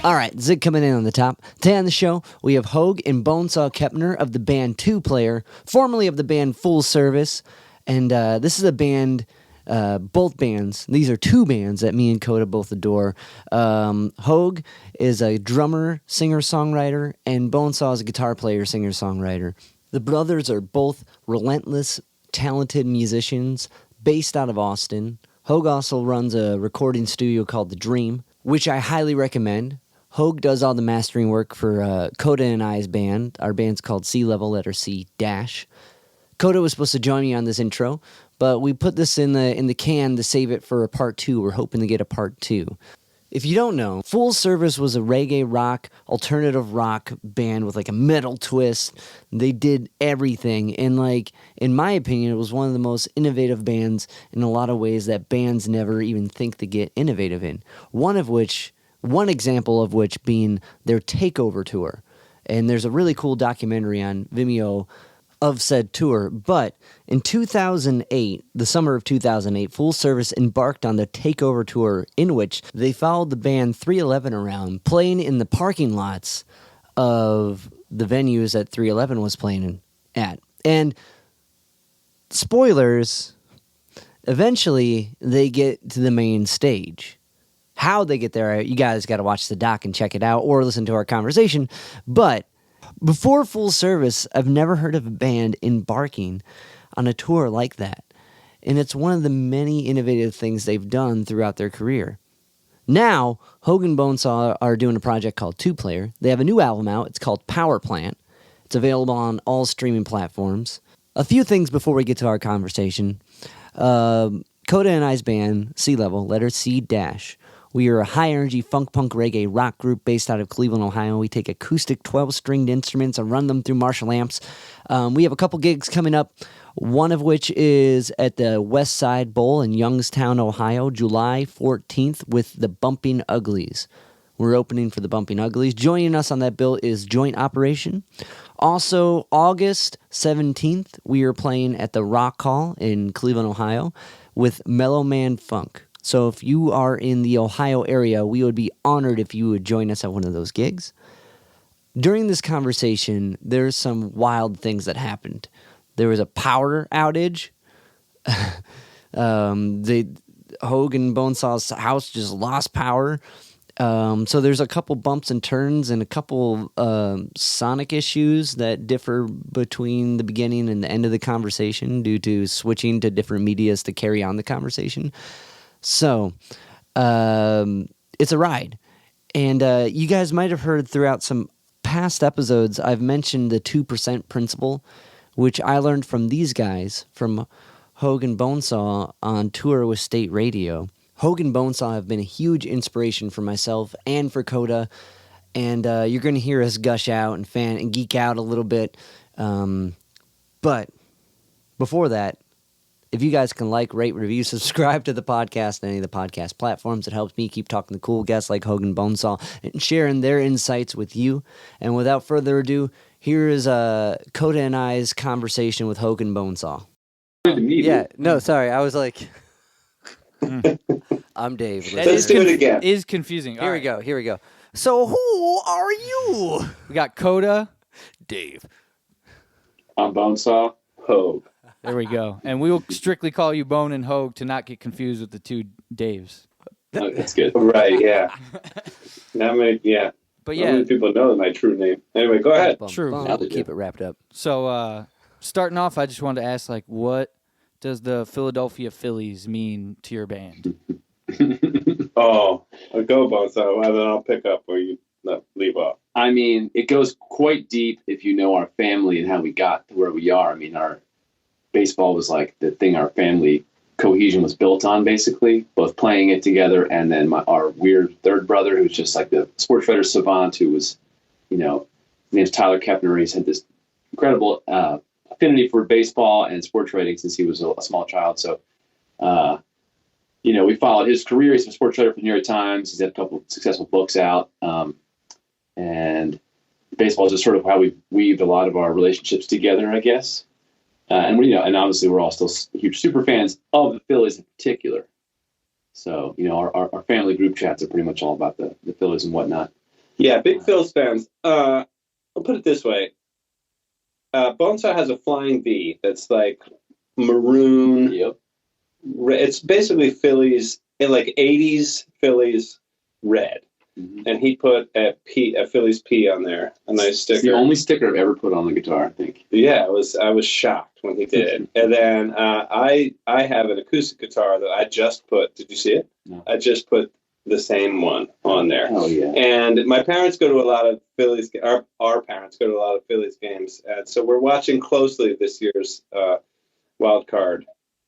All right, Zig coming in on the top. Today on the show, we have Hoag and Bonesaw Kepner of the band Two Player, formerly of the band Full Service. And this is a band, both bands. These are two bands that me and Coda both adore. Hoag is a drummer, singer-songwriter, and Bonesaw is a guitar player, singer-songwriter. The brothers are both relentless, talented musicians based out of Austin. Hoag also runs a recording studio called The Dream, which I highly recommend. Hoag does all the mastering work for Coda and I's band. Our band's called Sea Level, letter C dash. Coda was supposed to join me on this intro, but we put this in the can to save it for a part 2. We're hoping to get a part 2. If you don't know, Full Service was a reggae rock, alternative rock band with like a metal twist. They did everything, and like in my opinion, it was one of the most innovative bands in a lot of ways that bands never even think to get innovative in. One example of which being their Takeover tour. And there's a really cool documentary on Vimeo of said tour. But in 2008, the summer of 2008, Full Service embarked on the Takeover tour, in which they followed the band 311 around, playing in the parking lots of the venues that 311 was playing at. And spoilers, eventually they get to the main stage. How they get there, you guys got to watch the doc and check it out, or listen to our conversation. But before Full Service, I've never heard of a band embarking on a tour like that. And it's one of the many innovative things they've done throughout their career. Now, Hoag and Bonesaw are doing a project called Two Player. They have a new album out. It's called Power Plant. It's available on all streaming platforms. A few things before we get to our conversation. Coda and I's band, Sea Level, letter C dash. We are a high-energy funk-punk reggae rock group based out of Cleveland, Ohio. We take acoustic 12-stringed instruments and run them through Marshall amps. We have a couple gigs coming up, one of which is at the West Side Bowl in Youngstown, Ohio, July 14th with the Bumping Uglies. We're opening for the Bumping Uglies. Joining us on that bill is Joint Operation. Also, August 17th, we are playing at the Rock Hall in Cleveland, Ohio with Mellow Man Funk. So if you are in the Ohio area, we would be honored if you would join us at one of those gigs. During this conversation, there's some wild things that happened. There was a power outage. Hoag and Bonesaw's house just lost power. So there's a couple bumps and turns and a couple sonic issues that differ between the beginning and the end of the conversation due to switching to different medias to carry on the conversation. So, it's a ride. And you guys might have heard throughout some past episodes, I've mentioned the 2% principle, which I learned from these guys, from Hoag and Bonesaw on tour with State Radio. Hoag and Bonesaw have been a huge inspiration for myself and for Coda, and you're going to hear us gush out and fan and geek out a little bit. But before that, if you guys can like, rate, review, subscribe to the podcast on any of the podcast platforms, it helps me keep talking to cool guests like Hoag and Bonesaw and sharing their insights with you. And without further ado, here is Coda and I's conversation with Hoag and Bonesaw. Yeah, no, sorry, I was like, I'm Dave. Let's do it again. Is confusing. Here we go. So who are you? We got Coda, Dave. I'm Bonesaw, Hoag. There we go. And we will strictly call you Bone and Hoag to not get confused with the two Daves. Oh, that's good. Right, yeah. Not many, yeah. But Not yeah. many people know my true name. Anyway, go ahead. True. We'll keep it wrapped up. So starting off, I just wanted to ask, like, what does the Philadelphia Phillies mean to your band? Oh, I'll go, Bonesaw, and then I'll pick up where you leave off. I mean, it goes quite deep if you know our family and how we got to where we are. I mean, our baseball was like the thing our family cohesion was built on, basically, both playing it together and then our weird third brother, who's just like the sports writer savant, who was, his name's Tyler Kepner. He's had this incredible affinity for baseball and sports writing since he was a small child. So, we followed his career. He's a sports writer for the New York Times. He's had a couple of successful books out. And baseball is just sort of how we weaved a lot of our relationships together, I guess. And obviously we're all still huge super fans of the Phillies in particular. So, our family group chats are pretty much all about the Phillies and whatnot. Yeah, big Phil's fans. I'll put it this way. Bonesaw has a flying V that's like maroon. Yep. It's basically Phillies, like 80s Phillies red. Mm-hmm. And he put a Phillies P on there, a nice sticker. It's the only sticker I've ever put on the guitar, I think. Yeah, I was shocked when he did. And then I have an acoustic guitar that I just put. Did you see it? No. I just put the same one on there. Oh yeah. And my parents go to a lot of Phillies. Our parents go to a lot of Phillies games, and so we're watching closely this year's wild card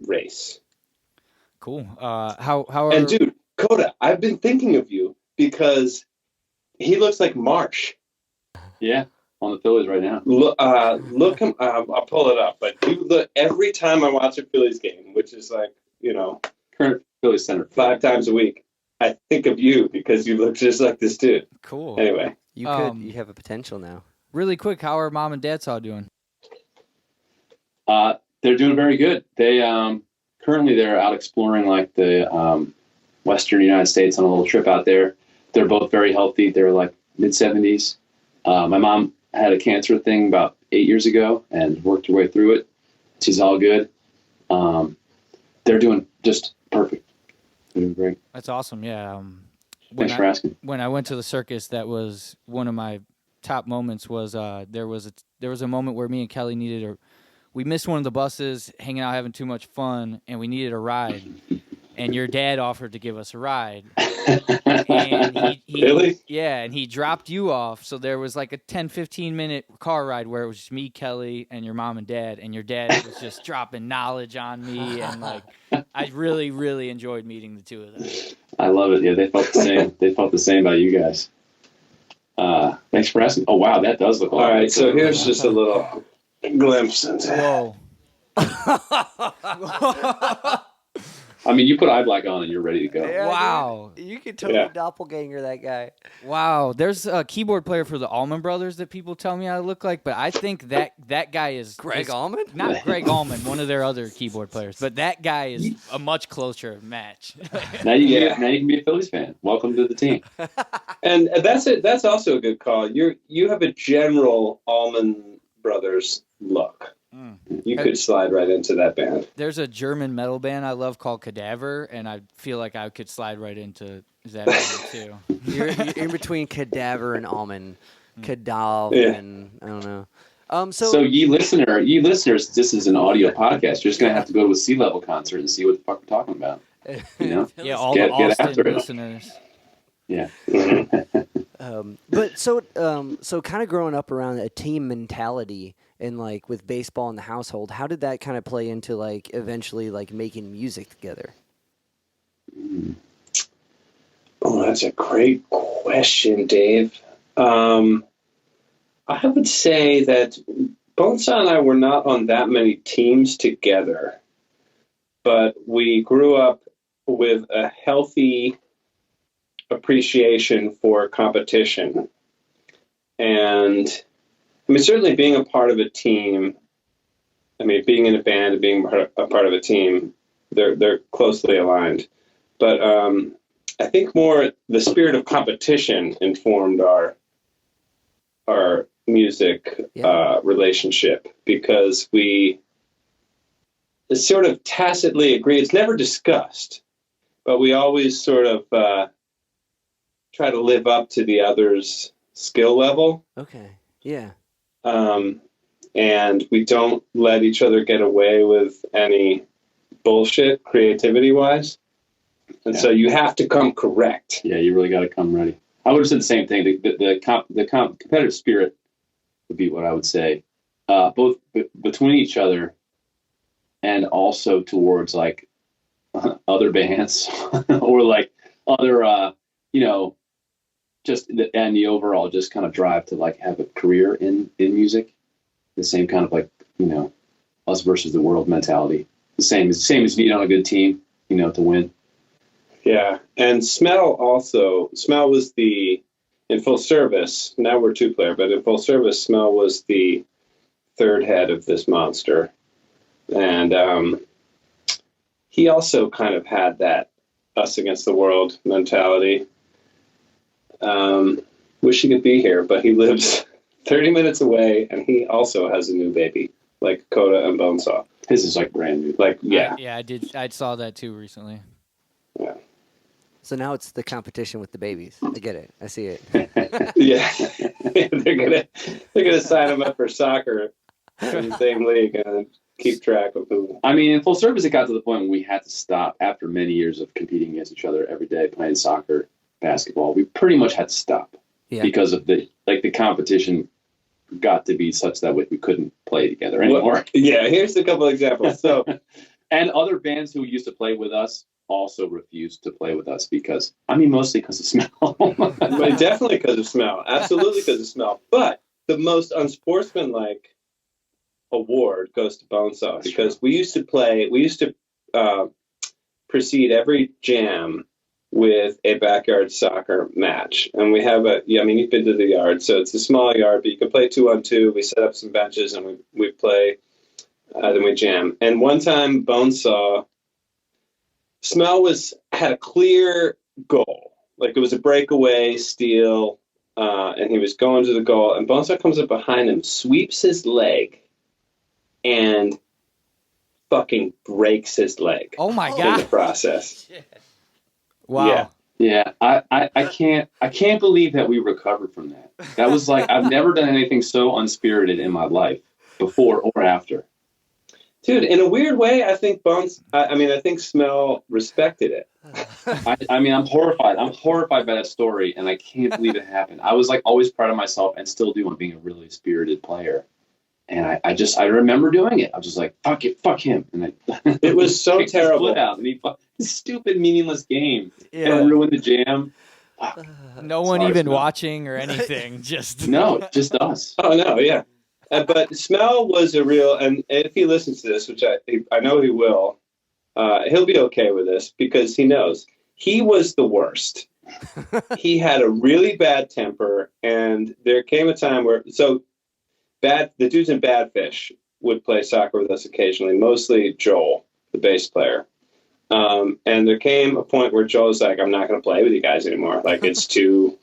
race. Cool. How are... And dude, Coda, I've been thinking of you because he looks like Marsh. Yeah, on the Phillies right now. Look him. I'll pull it up. But you look every time I watch a Phillies game, which is like Current Phillies center 5 times a week. I think of you because you look just like this dude. Cool. Anyway, You have a potential now. Really quick, how are Mom and Dad doing? They're doing very good. They currently they're out exploring like the Western United States on a little trip out there. They're both very healthy. They're like mid-70s. My mom had a cancer thing about 8 years ago and worked her way through it. She's all good. They're doing just perfect. They're doing great. That's awesome. Yeah. Thanks for asking. When I went to the circus, that was one of my top moments. Was there was a moment where me and Kelly we missed one of the buses, hanging out having too much fun, and we needed a ride. And your dad offered to give us a ride. And he Really? Yeah, and he dropped you off. So there was like a 10, 15-minute car ride where it was just me, Kelly, and your mom and dad. And your dad was just dropping knowledge on me. And like, I really, really enjoyed meeting the two of them. I love it. Yeah, they felt the same. They felt the same about you guys. Thanks for asking. Oh, wow, that does look a lot. all right. So here's just a little glimpse into. Whoa. I mean, you put eye black on and you're ready to go. Yeah, Wow. dude, you could totally doppelganger that guy. Wow. There's a keyboard player for the Allman Brothers that people tell me I look like, but I think that guy is... Greg Allman? Not Greg Allman, one of their other keyboard players, but that guy is a much closer match. Now you can be a Phillies fan. Welcome to the team. And that's it. That's also a good call. You have a general Allman Brothers look. You could slide right into that band. There's a German metal band I love called Cadaver, and I feel like I could slide right into that band too. You're in between Cadaver and Almond. Cadaver and I don't know. So ye listeners, this is an audio podcast. You're just gonna have to go to a Sea Level concert and see what the fuck we're talking about. You know? Yeah, all Get the Austin after it. listeners. Yeah. But so kind of growing up around a team mentality and like with baseball in the household, how did that kind of play into like eventually like making music together? Oh, that's a great question, Dave. I would say that Bonesaw and I were not on that many teams together, but we grew up with a healthy appreciation for competition. And I mean, certainly being a part of a team, I mean, being in a band and being a part of a team, they're closely aligned. But I think more the spirit of competition informed our music relationship, because we sort of tacitly agree. It's never discussed, but we always sort of try to live up to the other's skill level. Okay. Yeah. And we don't let each other get away with any bullshit creativity-wise. And so you have to come correct. Yeah, you really got to come ready. I would have said the same thing. The competitive spirit would be what I would say, both between each other and also towards like other bands or like other, just and the overall just kind of drive to like have a career in music. The same kind of like, us versus the world mentality. The same as being on a good team, to win. Yeah. And Smell was in Full Service, now we're 2-player, but in Full Service, Smell was the third head of this monster. And he also kind of had that us against the world mentality. wish he could be here, but he lives 30 minutes away, and he also has a new baby, like Coda and Bonesaw. His is like brand new. Like, yeah. I did. I saw that too recently. Yeah. So now it's the competition with the babies. I get it. I see it. Yeah. they're gonna sign him up for soccer in the same league and keep track of who. I mean, in full service, it got to the point where we had to stop after many years of competing against each other every day, playing soccer, basketball. We pretty much had to stop because of the competition got to be such that we couldn't play together anymore. Well, yeah, here's a couple examples. So, and other bands who used to play with us also refused to play with us because, mostly because of smell. But definitely because of smell. Absolutely because of smell. But the most unsportsmanlike award goes to Bonesaw because we used to precede every jam with a backyard soccer match. And we have you've been to the yard, so it's a small yard, but you can play 2-on-2. We set up some benches and we play, then we jam. And one time Bonesaw, Smell had a clear goal. Like it was a breakaway steal, and he was going to the goal, and Bonesaw comes up behind him, sweeps his leg, and fucking breaks his leg. Oh my In God. the process. Wow. Yeah. Yeah, I can't believe that we recovered from that. That was like, I've never done anything so unspirited in my life before or after. Dude, in a weird way, I think I think Smell respected it. I'm horrified. I'm horrified by that story, and I can't believe it happened. I was like always proud of myself and still do on being a really spirited player. And I remember doing it. I was just like, fuck it, fuck him. And it was so terrible. Out and he stupid, meaningless game. And ruined the jam. No one even watching or anything. Just us. Oh no, yeah. But Smell was a real, and if he listens to this, which I know he will, he'll be okay with this because he knows he was the worst. He had a really bad temper, and there came a time where the dudes in Badfish would play soccer with us occasionally, mostly Joel, the bass player. And there came a point where Joel was like, I'm not going to play with you guys anymore. Like, it's too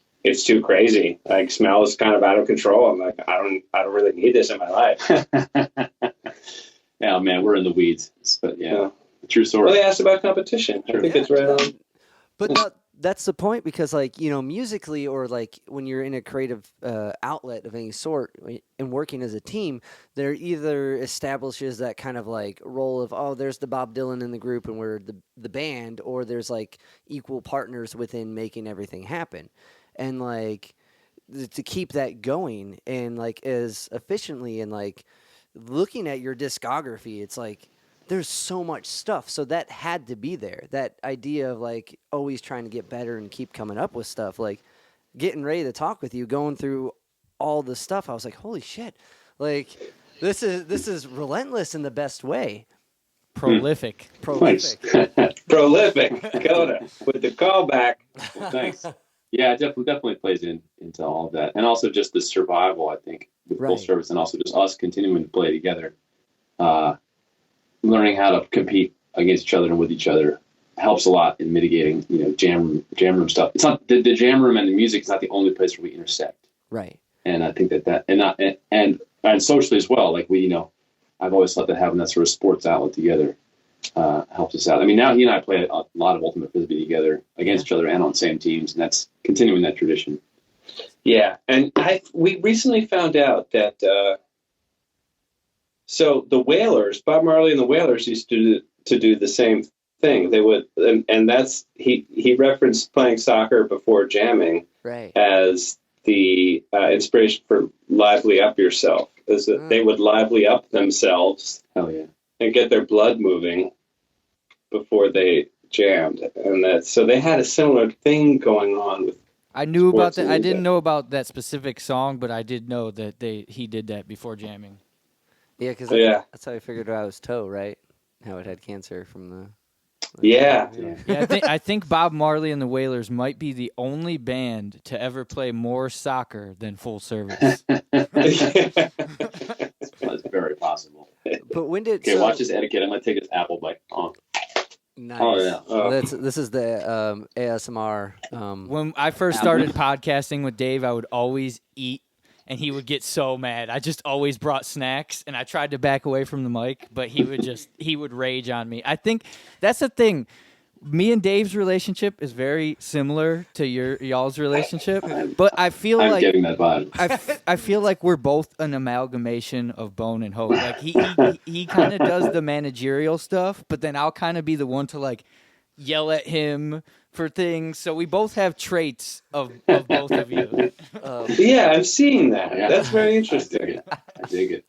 crazy. Like, Smell is kind of out of control. I'm like, I don't really need this in my life. Yeah, man, we're in the weeds. But yeah, true story. Well, they asked about competition. I think it's right on. But that's the point because, like, musically or, like, when you're in a creative outlet of any sort and working as a team, there either establishes that kind of, like, role of, there's the Bob Dylan in the group and we're the band, or there's, like, equal partners within making everything happen. And, like, to keep that going and, like, as efficiently and, like, looking at your discography, it's like, there's so much stuff. So that had to be there. That idea of like always trying to get better and keep coming up with stuff, like getting ready to talk with you, going through all the stuff. I was like, holy shit. Like this is relentless in the best way. prolific. Nice. Prolific. Coda with the callback. Thanks. Yeah, it definitely plays into all of that. And also just the survival, I think, with full service, and also just us continuing to play together. Learning how to compete against each other and with each other helps a lot in mitigating, jam room stuff. It's not the jam room and the music is not the only place where we intersect. Right. And I think and socially as well. Like I've always thought that having that sort of sports outlet together helps us out. I mean, now he and I play a lot of Ultimate Frisbee together against each other and on the same teams, and that's continuing that tradition. Yeah, and we recently found out that. So the Wailers, Bob Marley and the Wailers used to do the same thing. They would, and that's he referenced playing soccer before jamming as the inspiration for lively up yourself. Is that they would lively up themselves, and get their blood moving before they jammed, and so they had a similar thing going on with. I knew about that. I didn't know about that specific song, but I did know that he did that before jamming. Yeah, because that's how I figured out it was Toe, right? How it had cancer from the. Yeah. I think Bob Marley and the Wailers might be the only band to ever play more soccer than Full Service. That's very possible. But when did? Okay, watch this etiquette. I'm gonna take this apple bite. Oh. Nice. Oh, yeah. This is the ASMR. When I first started podcasting with Dave, I would always eat, and he would get so mad. I just always brought snacks, and I tried to back away from the mic, but he would rage on me. I think that's the thing. Me and Dave's relationship is very similar to y'all's relationship, but I feel I'm like getting that vibe. I feel like we're both an amalgamation of Bone and Hoag. Like he kind of does the managerial stuff, but then I'll kind of be the one to like yell at him for things. So we both have traits of both of you. Yeah, I'm seeing that. Yeah. That's very interesting. I dig it.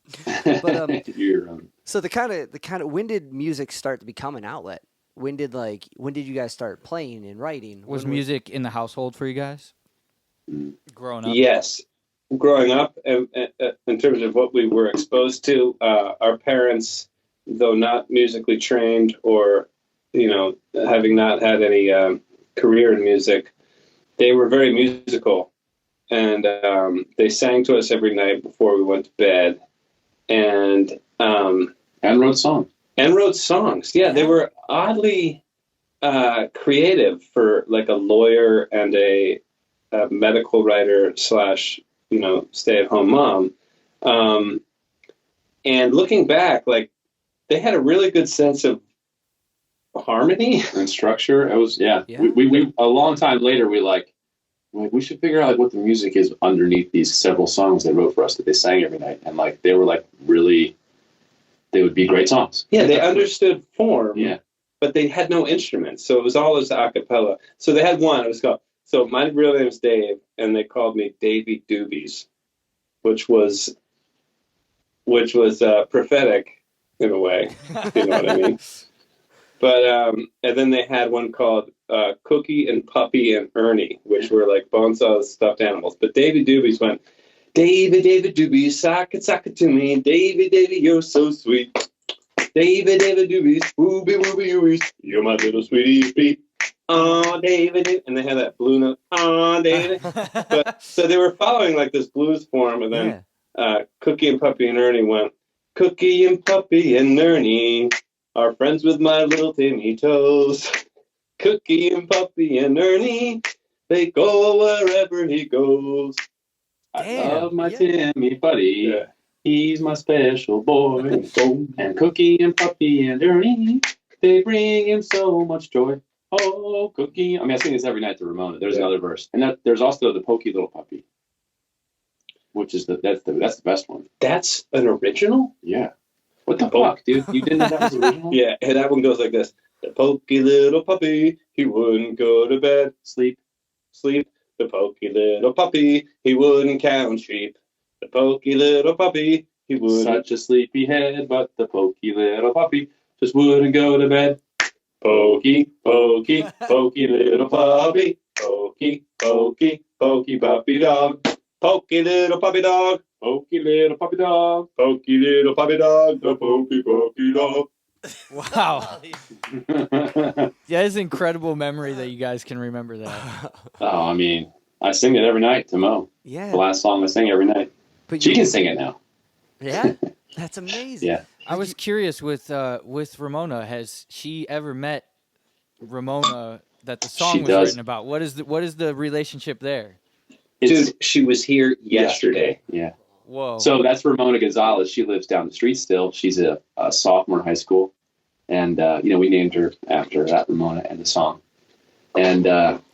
But You're, so the kind of when did music start to become an outlet? When did you guys start playing and writing? Was When music in the household for you guys growing up? Yes. Growing up, in terms of what we were exposed to, our parents, though not musically trained or, having not had any career in music, they were very musical. And they sang to us every night before we went to bed. And wrote songs. And wrote songs. Yeah, they were oddly creative for like a lawyer and a medical writer / stay-at-home mom. And looking back, like they had a really good sense of harmony And structure. It was We a long time later we should figure out like what the music is underneath these several songs they wrote for us that they sang every night, and like they were like really. They would be great songs. Yeah, they understood form, Yeah. but they had no instruments, so it was all as a cappella. So they had one. It was called. So my real name is Dave, and they called me Davy Doobies, which was prophetic in a way. You know what I mean? But and then they had one called Cookie and Puppy and Ernie, which were like Bonesaw's stuffed animals. But Davy Doobies went. Davy, Davy Doobie, sock it to me. Davy, Davy, you're so sweet. Davy, Davy Doobie, wooby, wooby, wooby, you're my little sweetie beat. Oh, David, and they had that blue note. Oh, David. But so they were following like this blues form, and then Cookie and Puppy and Ernie went. Cookie and Puppy and Ernie are friends with my little Timmy toes. Cookie and Puppy and Ernie, they go wherever he goes. I love my Timmy buddy. Yeah. He's my special boy. And Cookie and Puppy and Ernie, they bring him so much joy. Oh, Cookie. I mean, I sing this every night to Ramona. There's another verse. And there's also the Pokey Little Puppy, which is that's the best one. That's an original? Yeah. What the fuck, dude? You didn't know that was original? Yeah, and that one goes like this. The pokey little puppy, he wouldn't go to bed. Sleep. The pokey little puppy, he wouldn't count sheep. The pokey little puppy, he wouldn't. Such a sleepy head, but the pokey little puppy just wouldn't go to bed. Pokey, pokey, pokey little puppy. Pokey, pokey, pokey puppy dog. Pokey little puppy dog. Pokey little puppy dog. Pokey little puppy dog. The pokey dog. Wow. Yeah, it's incredible memory that you guys can remember that. Oh, I mean, I sing it every night to Mo. Yeah. The last song I sing every night. But she can sing it now. Yeah? That's amazing. Yeah. I was curious with Ramona. Has she ever met Ramona that the song was written about? What is the relationship there? Dude, she was here yesterday. Yeah. Whoa. So that's Ramona Gonzalez. She lives down the street still. She's a sophomore in high school. And, we named her after that, Ramona, and the song. And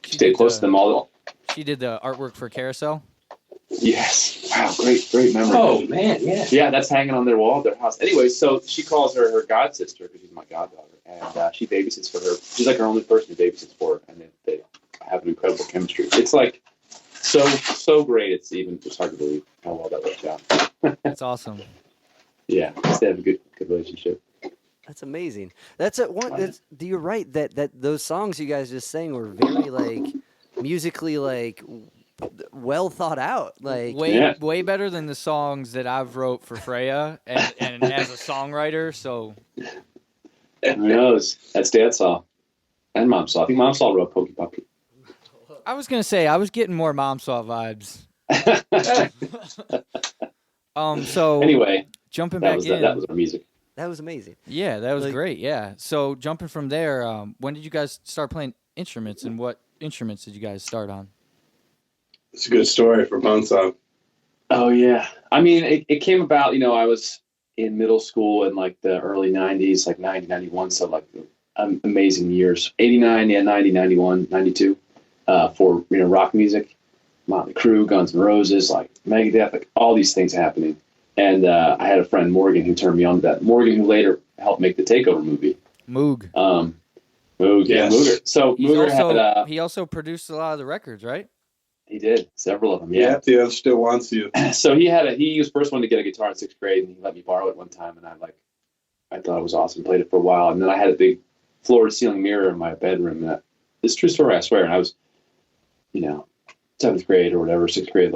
stayed close to them all. She did the artwork for Carousel? Yes. Wow, great memory. Oh, man, yeah. Yeah, that's hanging on their wall at their house. Anyway, so she calls her god sister because she's my goddaughter. And she babysits for her. She's like her only person who babysits for her. And they have an incredible chemistry. It's like so great. It's hard to believe how well that works out. That's awesome. Yeah, they have a good relationship. That's amazing. You're right that those songs you guys just sang were very like musically like well thought out. Like way better than the songs that I've wrote for Freya and as a songwriter. So who knows? That's Dad Saw and Mom Saw. I think Mom Saw wrote Pokey Puppy. I was gonna say I was getting more Mom Saw vibes. So anyway, jumping back in. That was our music. That was amazing. Yeah, that was Like- great. Yeah. So jumping from there, when did you guys start playing instruments, and what instruments did you guys start on? It's a good story for Bonesaw. Oh yeah. I mean, it came about, I was in middle school in like the early 90s, like 90, 91. So like amazing years, 89, yeah, 90, 91, 92, for, rock music, Motley Crue, Guns N' Roses, like Megadeth, like all these things happening. And I had a friend, Morgan, who turned me on to that. Morgan, who later helped make the Takeover movie. Moog. Moog, yeah, Yes. Mooger. So Mooger had, he also produced a lot of the records, right? he did several of them. Yeah. The other still wants you. So he was the first one to get a guitar in 6th grade, and he let me borrow it one time, and I thought it was awesome. Played it for a while, and then I had a big floor-to-ceiling mirror in my bedroom. And it's a true story, I swear. And I was, 7th grade or whatever, 6th grade,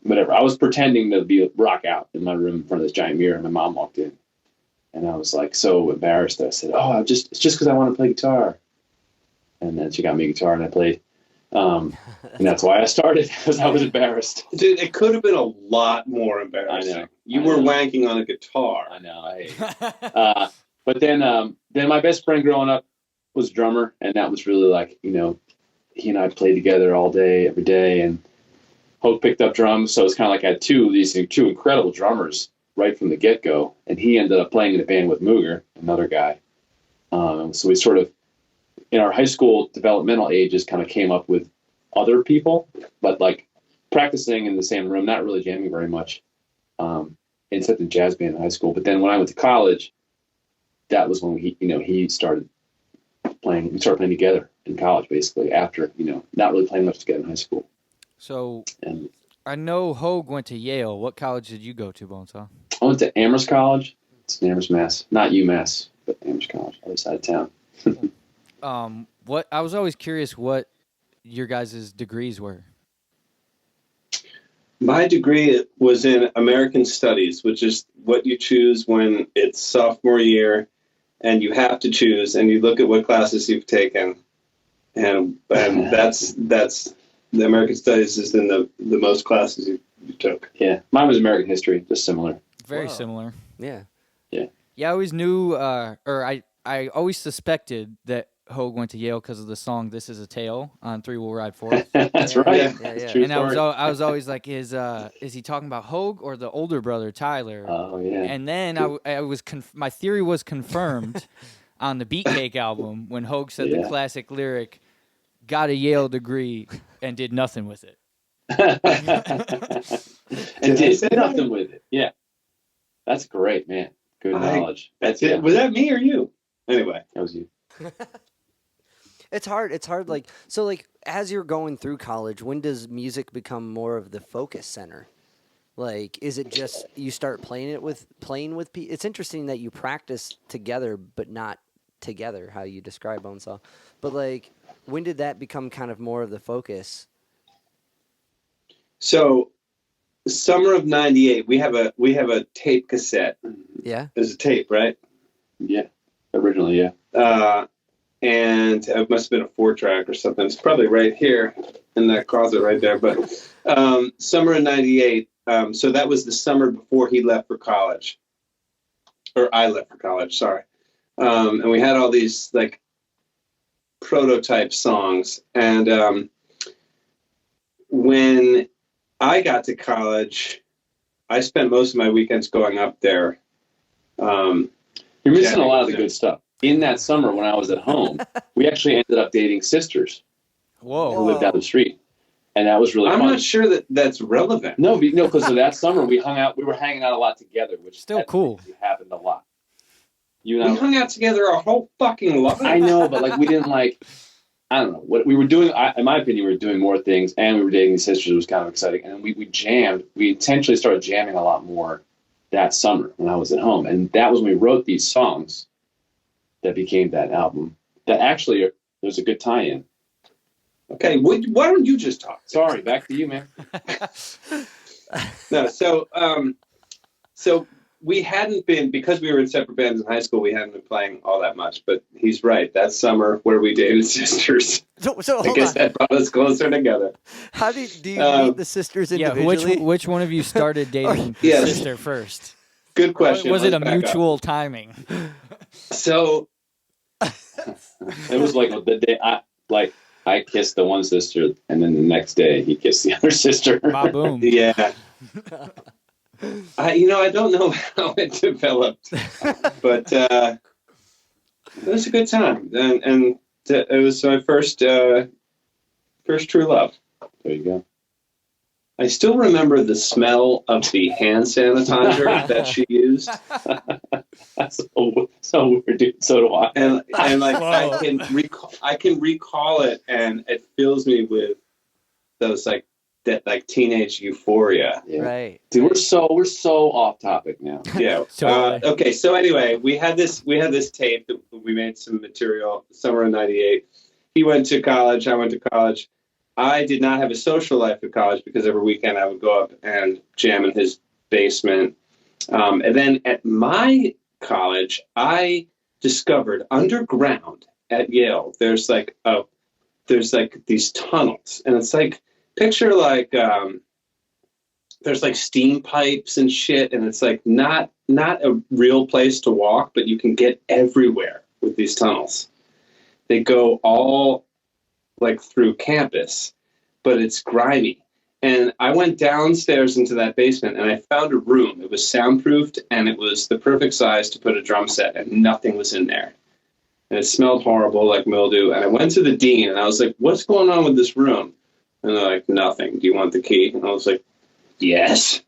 whatever. I was pretending to be rock out in my room in front of this giant mirror, and my mom walked in, and I was like so embarrassed. I said, "Oh, it's just because I want to play guitar." And then she got me a guitar, and I played. And that's why I started, because I was embarrassed. Dude, it could have been a lot more embarrassing. I know. You were wanking on a guitar. I know. I hate it. But then my best friend growing up was a drummer, and that was really like, he and I played together all day, every day, and Hoag picked up drums, so it's kind of like I had two incredible drummers right from the get-go, and he ended up playing in a band with Mooger, another guy. So we sort of, in our high school developmental ages, kind of came up with other people, but like practicing in the same room, not really jamming very much, except in jazz band in high school. But then when I went to college, that was when he started playing. We started playing together in college, basically, after, not really playing much together in high school. So And I know Hoag went to Yale. What college did you go to, Bonesaw? I went to Amherst College. It's in Amherst, Mass. Not UMass, but Amherst College, other side of town. What I was always curious what your guys' degrees were. My degree was in American Studies, which is what you choose when it's sophomore year, and you have to choose, and you look at what classes you've taken, and that's the American Studies is in the most classes you took. Yeah, mine was American history, just similar. Very Whoa. similar. Yeah. Yeah, I always knew, or I always suspected that Hoag went to Yale because of the song "This Is a Tale" on Three Will Ride Forth. That's Yeah, right. yeah, That's yeah. true And story. I was always like, is he talking about Hoag or the older brother Tyler? Oh yeah. And then I was my theory was confirmed on the Beatcake album when Hoag said the Yeah. classic lyric, "Got a Yale degree and did nothing with it." And did nothing with it. Yeah. That's great, man. Good knowledge. That's it. Was that me or you? Anyway. That was you. It's hard. As you're going through college, when does music become more of the focus center? Like, is it just you start playing with people? It's interesting that you practice together, but not together, how you describe Bonesaw. But like, when did that become kind of more of the focus? So, summer of '98, we have a tape cassette. Yeah. There's a tape, right? Yeah. Originally, yeah. And it must have been a 4-track or something. It's probably right here in that closet right there. But summer of '98. So that was the summer before he left for college, or I left for college. Sorry. And we had all these like prototype songs. And when I got to college, I spent most of my weekends going up there. You're missing a lot of the good stuff. In that summer when I was at home, we actually ended up dating sisters who Whoa. lived down the street. And that was really I'm fun. not sure that that's relevant. No, because of that summer we were hanging out a lot together, which Still cool. happened a lot. You We know, hung out together our whole fucking life. I know, but like we didn't like. I don't know what we were doing. In my opinion, we were doing more things, and we were dating these sisters. It was kind of exciting, and we jammed. We intentionally started jamming a lot more that summer when I was at home, and that was when we wrote these songs that became that album. That actually there's a good tie-in. Okay, why don't you just talk? Sorry, back to you, man. No, so we hadn't been, because we were in separate bands in high school, we hadn't been playing all that much, but he's right. That summer where we dated sisters, So I hold guess on. that brought us closer together. How do you meet the sisters Yeah, individually? which one of you started dating Yes. the sister first? Good question. Was it a Let's back up. mutual timing? So It was like the day I kissed the one sister, and then the next day he kissed the other sister. Ba-boom. yeah, I don't know how it developed, but it was a good time, and it was my first true love. There you go. I still remember the smell of the hand sanitizer that she used. That's so weird, dude. So do I. And like Whoa. I can recall it, and it fills me with those that teenage euphoria. Yeah. Right. Dude, we're so off topic now. Yeah. Totally. Okay. So anyway, we had this tape that we made some material summer of '98. He went to college. I went to college. I did not have a social life at college because every weekend I would go up and jam in his basement. And then at my college, I discovered underground at Yale, there's these tunnels, and it's like, picture like, there's like steam pipes and shit, and it's like not a real place to walk, but you can get everywhere with these tunnels. They go all like through campus, but it's grimy. And I went downstairs into that basement, and I found a room. It was soundproofed, and it was the perfect size to put a drum set, and nothing was in there. And it smelled horrible, like mildew. And I went to the dean, and I was like, what's going on with this room? And they're like, nothing. Do you want the key? And I was like, yes,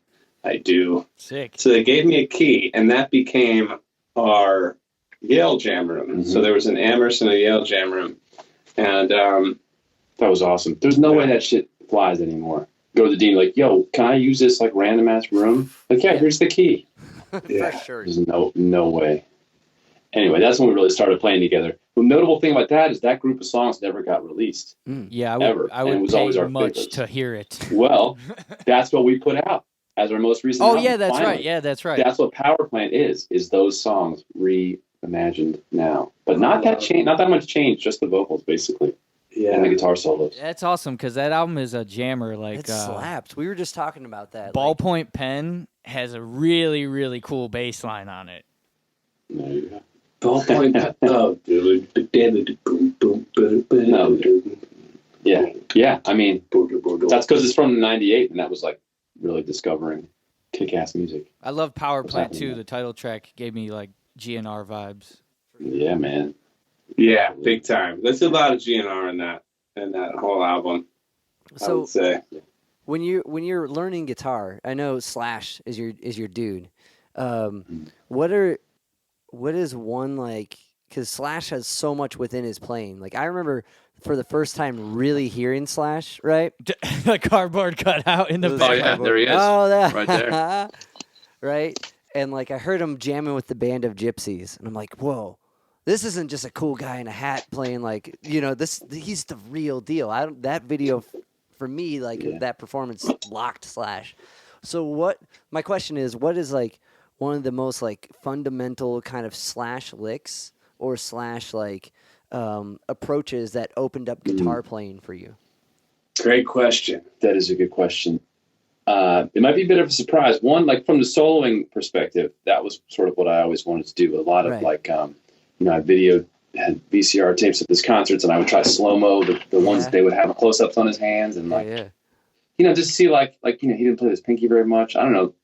I do. Sick. So they gave me a key, and that became our Yale jam room. Mm-hmm. So there was an Amherst and a Yale jam room. And That was awesome. There's no way that shit flies anymore. Go to the dean, like, yo, can I use this like random ass room? Like, yeah, here's the key. yeah. For sure. There's no way. Anyway, that's when we really started playing together. The notable thing about that is that group of songs never got released. Yeah, Ever. I And it would was pay always our much favorites. to hear it. Well, that's what we put out as our most recent Oh album, yeah, that's finally. right. Yeah, that's right. That's what Power Plant is those songs reimagined now. But not that much change, just the vocals basically. And the guitar solos. That's awesome because that album is a jammer. Like It slaps. We were just talking about that. Ballpoint Pen has a really, really cool bass line on it. There you go. Ballpoint. Oh, Yeah. I mean, that's because it's from '98, and that was like really discovering kick-ass music. I love Power What's Plant happening too. there? The title track gave me like GNR vibes. Yeah, man. Yeah, big time. There's a lot of GNR in that whole album. I So would say. when you're learning guitar, I know Slash is your dude. What is one like? Because Slash has so much within his playing. Like I remember for the first time really hearing Slash, right? The cardboard cutout in the Those back. Oh, yeah, there he is. Oh, that Right there. right. And like I heard him jamming with the Band of Gypsies, and I'm like, whoa. This isn't just a cool guy in a hat playing like, he's the real deal. That video for me, like that performance locked Slash. So my question is, what is like one of the most like fundamental kind of Slash licks or Slash like approaches that opened up guitar playing for you? Great question. That is a good question. It might be a bit of a surprise. One, like from the soloing perspective, that was sort of what I always wanted to do. A lot of I had VCR tapes of his concerts, and I would try slow-mo the ones that they would have close-ups on his hands, and just see like he didn't play his pinky very much. I don't know,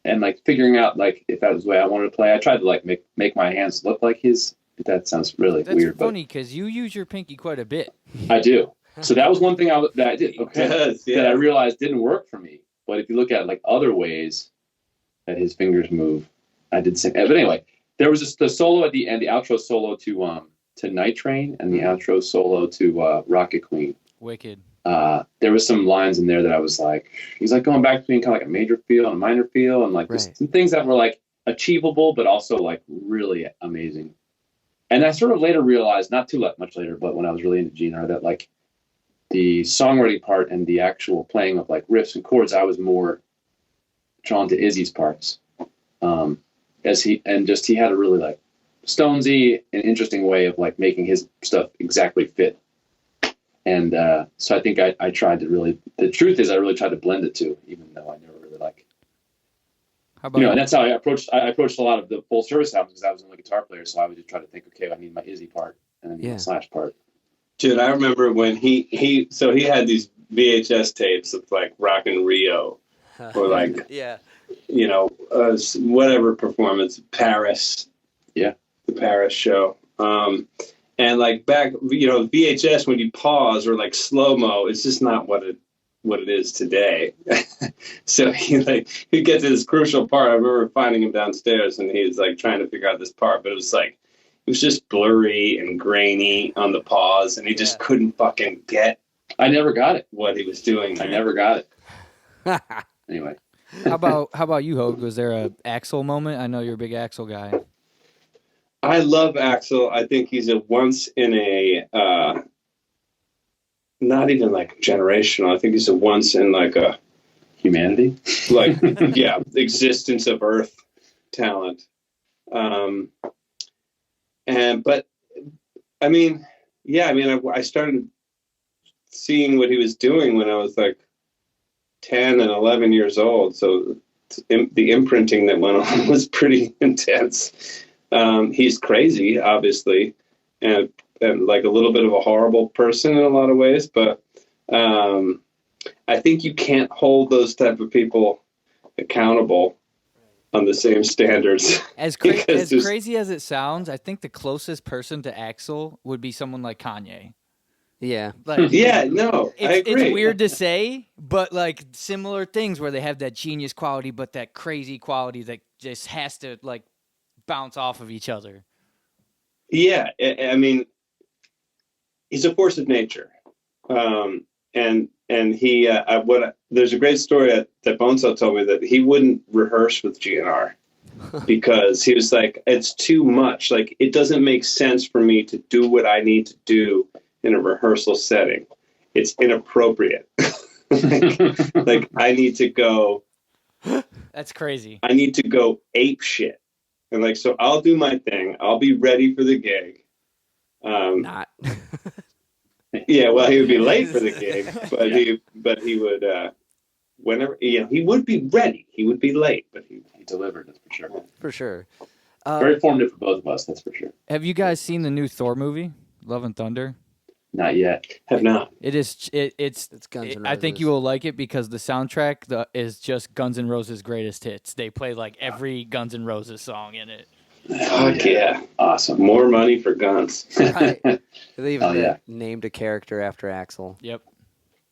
and like figuring out like if that was the way I wanted to play. I tried to like make my hands look like his. That sounds really That's weird. funny because you use your pinky quite a bit. I do. So that was one thing that I did. Okay, does, yeah. that I realized didn't work for me. But if you look at like other ways that his fingers move, I did the same. But anyway. There was the solo at the end, the outro solo to Night Train, and the outro solo to Rocket Queen. Wicked. There was some lines in there that I was like, he's like going back between kind of like a major feel and a minor feel, and like just some things that were like achievable, but also like really amazing. And I sort of later realized, not too much later, but when I was really into GNR, that like the songwriting part and the actual playing of like riffs and chords, I was more drawn to Izzy's parts. He had a really like Stonesy and interesting way of like making his stuff exactly fit. And so I think I tried to really, the truth is I really tried to blend it too, even though I never really like How about And that's how I approached a lot of the full service albums, because I was only a guitar player. So I would just try to think, okay, I need my Izzy part and then my Slash part. Dude, I remember when he had these VHS tapes of like Rockin' Rio or like, whatever performance, Paris. Yeah. The Paris show. And like back, VHS, when you pause or like slow-mo, it's just not what it is today. So he gets to this crucial part. I remember finding him downstairs and he was like trying to figure out this part, but it was just blurry and grainy on the pause, and he just couldn't fucking get. I never got it. What he was doing. I never got it. Anyway. How about you, Hoag? Was there a Axl moment? I know you're a big Axl guy. I love Axl. I think he's a once in a, not even like generational. I think he's a once in like a humanity, like existence of Earth talent. But I mean, I started seeing what he was doing when I was like 10 and 11 years old. So the imprinting that went on was pretty intense. He's crazy, obviously, and like a little bit of a horrible person in a lot of ways, but I think you can't hold those type of people accountable on the same standards. As crazy as it sounds, I think the closest person to Axl would be someone like Kanye. Yeah. Like, I agree. It's weird to say, but like similar things where they have that genius quality, but that crazy quality that just has to like bounce off of each other. Yeah, I mean, he's a force of nature, and he there's a great story that Bonesaw told me that he wouldn't rehearse with GNR because he was like, it's too much. Like, it doesn't make sense for me to do what I need to do in a rehearsal setting. It's inappropriate. like I need to go. That's crazy. I need to go ape shit. And like, so I'll do my thing. I'll be ready for the gig. Not. Yeah, well, he would be late for the gig, but he would whenever he would be ready. He would be late, but he delivered. That's for sure. For sure. Very formative for both of us. That's for sure. Have you guys seen the new Thor movie, Love and Thunder? Not yet. Have not. It's Guns N' I think Roses. you will like it because the soundtrack is just Guns N' Roses' greatest hits. They play like every Guns N' Roses song in it. Fuck yeah. Awesome. More money for guns. Right. They even named a character after Axl. Yep.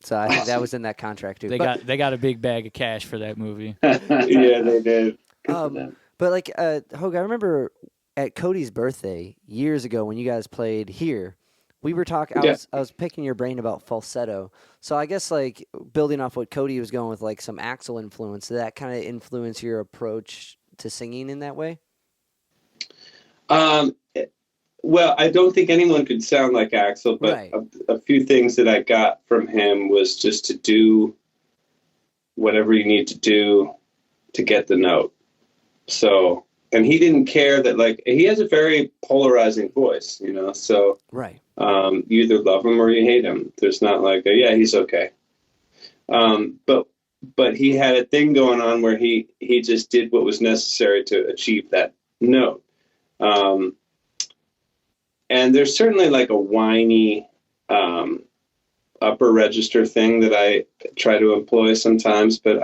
So I think that was in that contract too. They got a big bag of cash for that movie. Yeah, they did. But like Hoag, I remember at Cody's birthday years ago when you guys played here, we were talking. I was picking your brain about falsetto. So I guess like building off what Cody was going with, like some Axl influence. Did that kind of influence your approach to singing in that way? Well, I don't think anyone could sound like Axl, but Right. a few things that I got from him was just to do whatever you need to do to get the note. So, and he didn't care that, like, he has a very polarizing voice, so Right. you either love him or you hate him. There's not like, he's okay. But he had a thing going on where he just did what was necessary to achieve that note. And there's certainly like a whiny upper register thing that I try to employ sometimes, but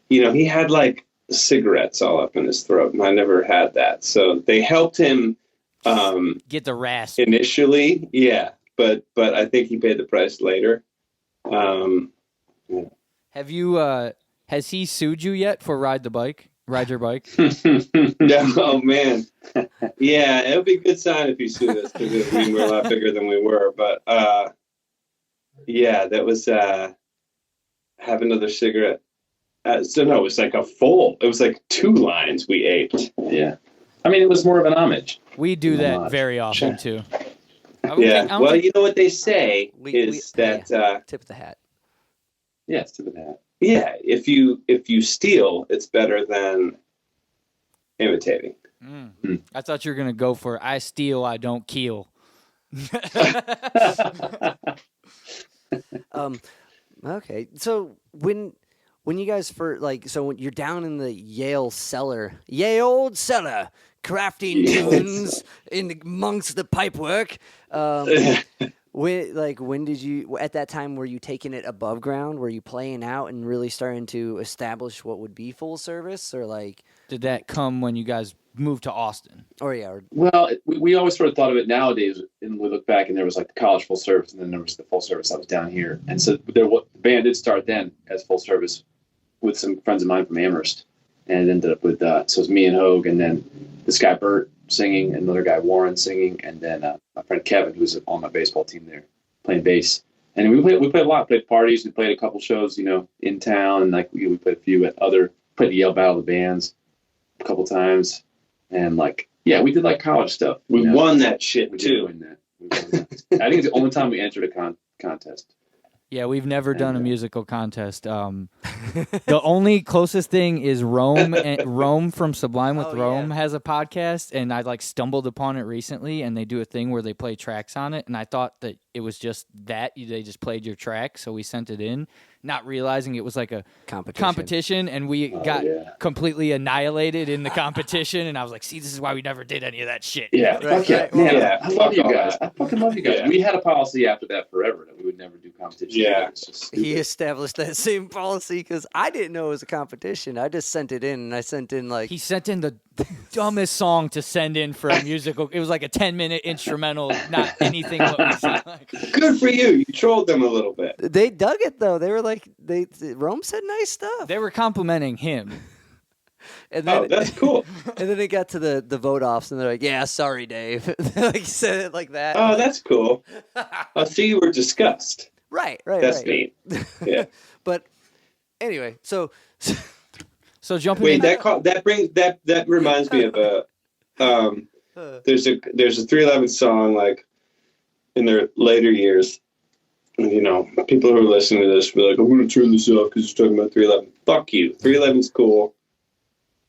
he had like cigarettes all up in his throat, and I never had that. So they helped him Get the rasp. initially, but I think he paid the price later. Have you? Has he sued you yet for Ride Your Bike? Oh man, yeah, it would be a good sign if he sued us because it mean we're a lot bigger than we were. But that was have another cigarette. So no, it was like it was like 2 lines we aped. Yeah. I mean, it was more of an homage. We do that Homage. very often too. Well, you know what they say is that tip of the hat. Yeah, it's to the hat. yeah, if you steal, it's better than imitating. I thought you were gonna go for I steal, I don't kill. Okay, so when when you guys so when you're down in the Yale cellar, crafting tunes in amongst the pipework. When did you, at that time, were you taking it above ground? Were you playing out and really starting to establish what would be full service, or like? Did that come when you guys moved to Austin? Well, we always sort of thought of it nowadays, and we look back, and there was like the college full service, and then there was the full service that was down here. And so the band did start then as full service with some friends of mine from Amherst, and it ended up with so it was me and Hoag, and then this guy Bert singing, and another guy Warren singing, and then my friend Kevin, who's on my baseball team there, playing bass. And we played a lot. Played parties. We played a couple shows, in town, and like we played a few played the Yale Battle of the Bands a couple times, and we did like college stuff. We won that shit we too. Did win that. I think it's the only time we entered a contest. Yeah, we've never done a musical contest. The only closest thing is Rome. And Rome from Sublime with Rome has a podcast, and I stumbled upon it recently, and they do a thing where they play tracks on it, and I thought that it was just that they just played your track, so we sent it in, not realizing it was like a competition, and we got completely annihilated in the competition, and I was like, see, this is why we never did any of that shit. Yeah, I love you guys. I fucking love you guys. Yeah. We had a policy after that forever that we would never do competition. Yeah. He established that same policy because I didn't know it was a competition. I just sent it in, and I sent in He sent in the dumbest song to send in for a musical. It was like a 10-minute instrumental, not anything what we sound like. Good for you. You trolled them a little bit. They dug it, though. They were like, Rome said nice stuff. They were complimenting him. And then, that's cool. And then it got to the vote-offs, and they're like, yeah, sorry, Dave. He said it like that. Oh, that's cool. I see you were discussed. Right. That's neat. Yeah. But anyway, so jumping. Wait, that reminds me of there's a 311 song in their later years. People who are listening to this will be like, I'm going to turn this off because it's talking about 311. Fuck you. 311's cool.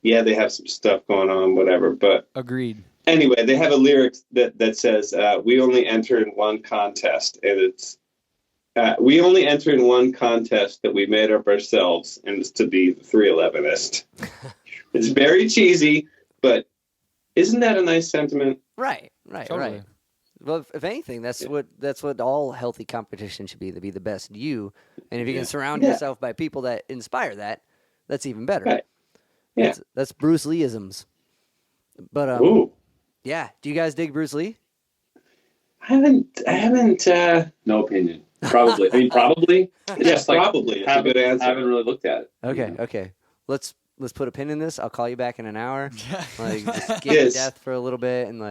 Yeah, they have some stuff going on, whatever. But agreed. Anyway, they have a lyric that says, "We only enter in one contest," and it's. We only enter in one contest that we made up ourselves, and it's to be the 311ist. It's very cheesy, but isn't that a nice sentiment? Right. Totally. Well, if anything, that's what all healthy competition should be, to be the best you. And if you can surround yourself by people that inspire that, that's even better. Right. Yeah. That's Bruce Lee-isms. But Ooh. Yeah, do you guys dig Bruce Lee? I haven't No opinion. Probably. I mean, probably. Yes, probably. It's a good answer. I haven't really looked at it. Okay. Let's put a pin in this. I'll call you back in an hour. Just give me death for a little bit, and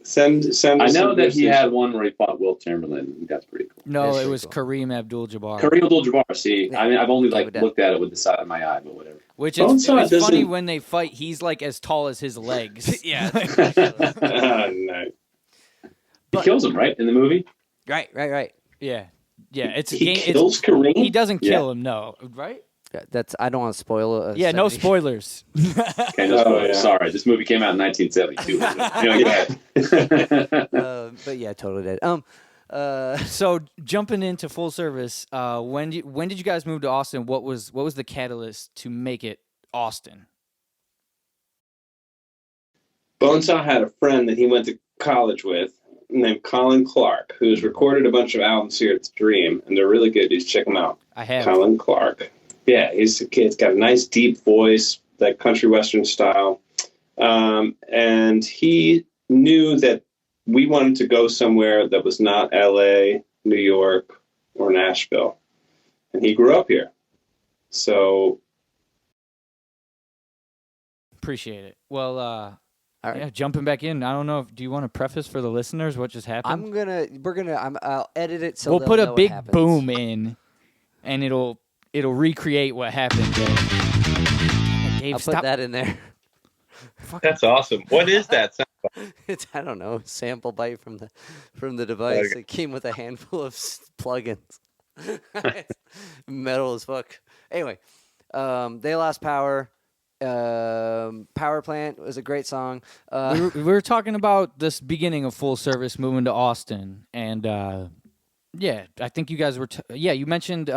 send. I know that he had one where he fought Wilt Chamberlain. That's pretty cool. No, it was Kareem Abdul-Jabbar. Kareem Abdul-Jabbar. See, I mean, I've only looked at it with the side of my eye, but whatever. Which is it's funny when they fight. He's as tall as his legs. Yeah. No. He kills him, right, in the movie? Right. Yeah. It's he kills Kareem. He doesn't kill him, no. Right? I don't want to spoil it. Yeah, no spoilers. Okay, no spoilers. Yeah. Sorry, this movie came out in 1972. But yeah, totally did. So jumping into full service, when did you guys move to Austin? What was the catalyst to make it Austin? Bonesaw had a friend that he went to college with named Colin Clark, who's recorded a bunch of albums here at Dream, and they're really good. You should check them out. I have. Colin Clark. Yeah, he's a kid. He's got a nice deep voice, that country western style. And he knew that we wanted to go somewhere that was not LA, New York, or Nashville. And he grew up here. So. Appreciate it. Well, all right. Yeah, jumping back in. I don't know. Do you want to preface for the listeners what just happened? I'll edit it so we'll put a big boom in, and it'll recreate what happened. Dave, I'll put that in there. That's awesome. What is that sound? It's, I don't know, sample bite from the device. Okay. It came with a handful of plugins. Metal as fuck. Anyway, They Lost Power. Power Plant was a great song. We were talking about this beginning of full service moving to Austin, and yeah, I think you guys were. You mentioned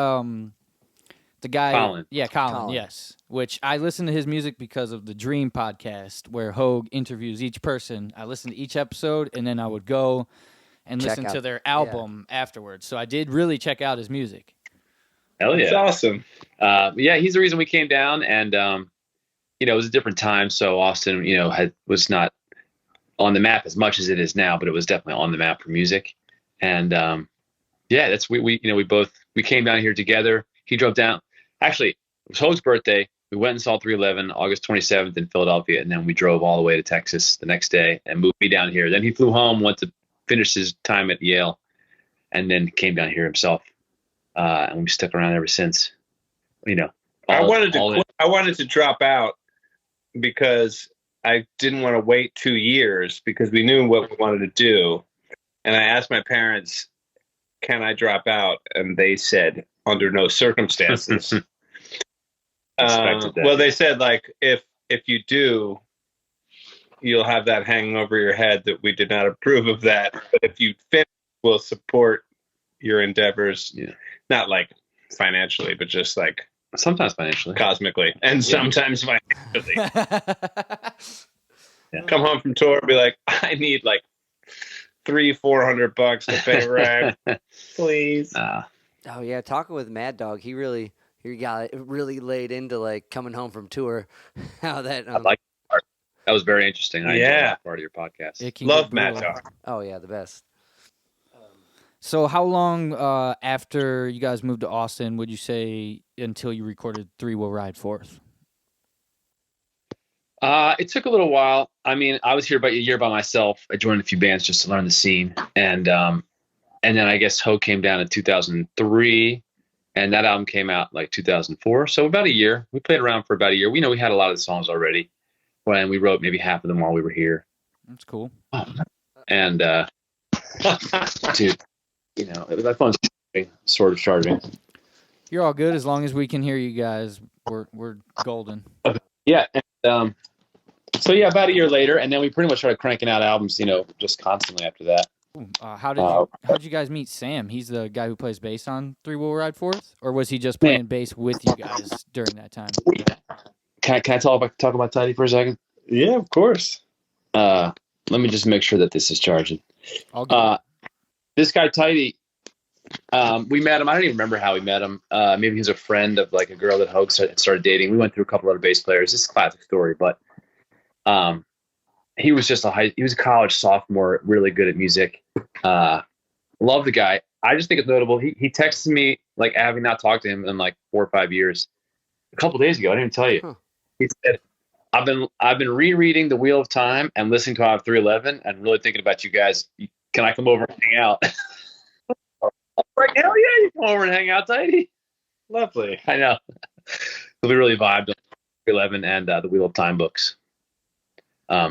The guy, Colin. Colin, yes. Which I listen to his music because of the Dream podcast, where Hoag interviews each person. I listened to each episode, and then I would go and listen to their album afterwards. So I did really check out his music. Hell yeah. That's awesome. Yeah, he's the reason we came down, and it was a different time, so Austin, was not on the map as much as it is now, but it was definitely on the map for music. And that's we came down here together. He drove down. Actually, it was Hoag's birthday. We went and saw 311 August 27th in Philadelphia, and then we drove all the way to Texas the next day and moved me down here. Then he flew home, went to finish his time at Yale, and then came down here himself. And we stuck around ever since. I wanted to drop out because I didn't want to wait 2 years because we knew what we wanted to do. And I asked my parents, can I drop out? And they said, under no circumstances. Well, they said, like, if you do, you'll have that hanging over your head that we did not approve of that. But if you finish, we'll support your endeavors. Yeah. Not like financially, but just like sometimes financially, cosmically, and sometimes financially. Come home from tour, be like, I need like $300-400 to pay rent, please. Oh yeah, talking with Mad Dog, he got it really laid into like coming home from tour. How that I like that part. That was very interesting. I enjoyed that part of your podcast. Love Mad Dog. Oh yeah, the best. So how long after you guys moved to Austin would you say until you recorded Three Will Ride Forth? It took a little while. I mean, I was here about a year by myself. I joined a few bands just to learn the scene. And then I guess Hoag came down in 2003, and that album came out like 2004. So about a year. We played around for about a year. We had a lot of the songs already, and we wrote maybe half of them while we were here. That's cool. And dude, it was that fun. Sort of charging. You're all good as long as we can hear you guys. We're golden. Yeah. And, so yeah, about a year later, and then we pretty much started cranking out albums, just constantly after that. How did you guys meet Sam? He's the guy who plays bass on Three Will Ride Forth, or was he just playing bass with you guys during that time? Can I talk about Tidy for a second? Yeah, of course. Let me just make sure that this is charging. This guy Tidy, we met him. I don't even remember how we met him. Maybe he was a friend of like a girl that Hoag started dating. We went through a couple other bass players. It's a classic story, but he was just he was a college sophomore, really good at music. Love the guy. I just think it's notable. He texted me, like, having not talked to him in like 4 or 5 years, a couple days ago. I didn't even tell you. Huh. He said, I've been rereading The Wheel of Time and listening to Out 311 and really thinking about you guys. Can I come over and hang out? Like, hell yeah, you come over and hang out, Tidy. Lovely. I know. So we really vibed on 311 and The Wheel of Time books.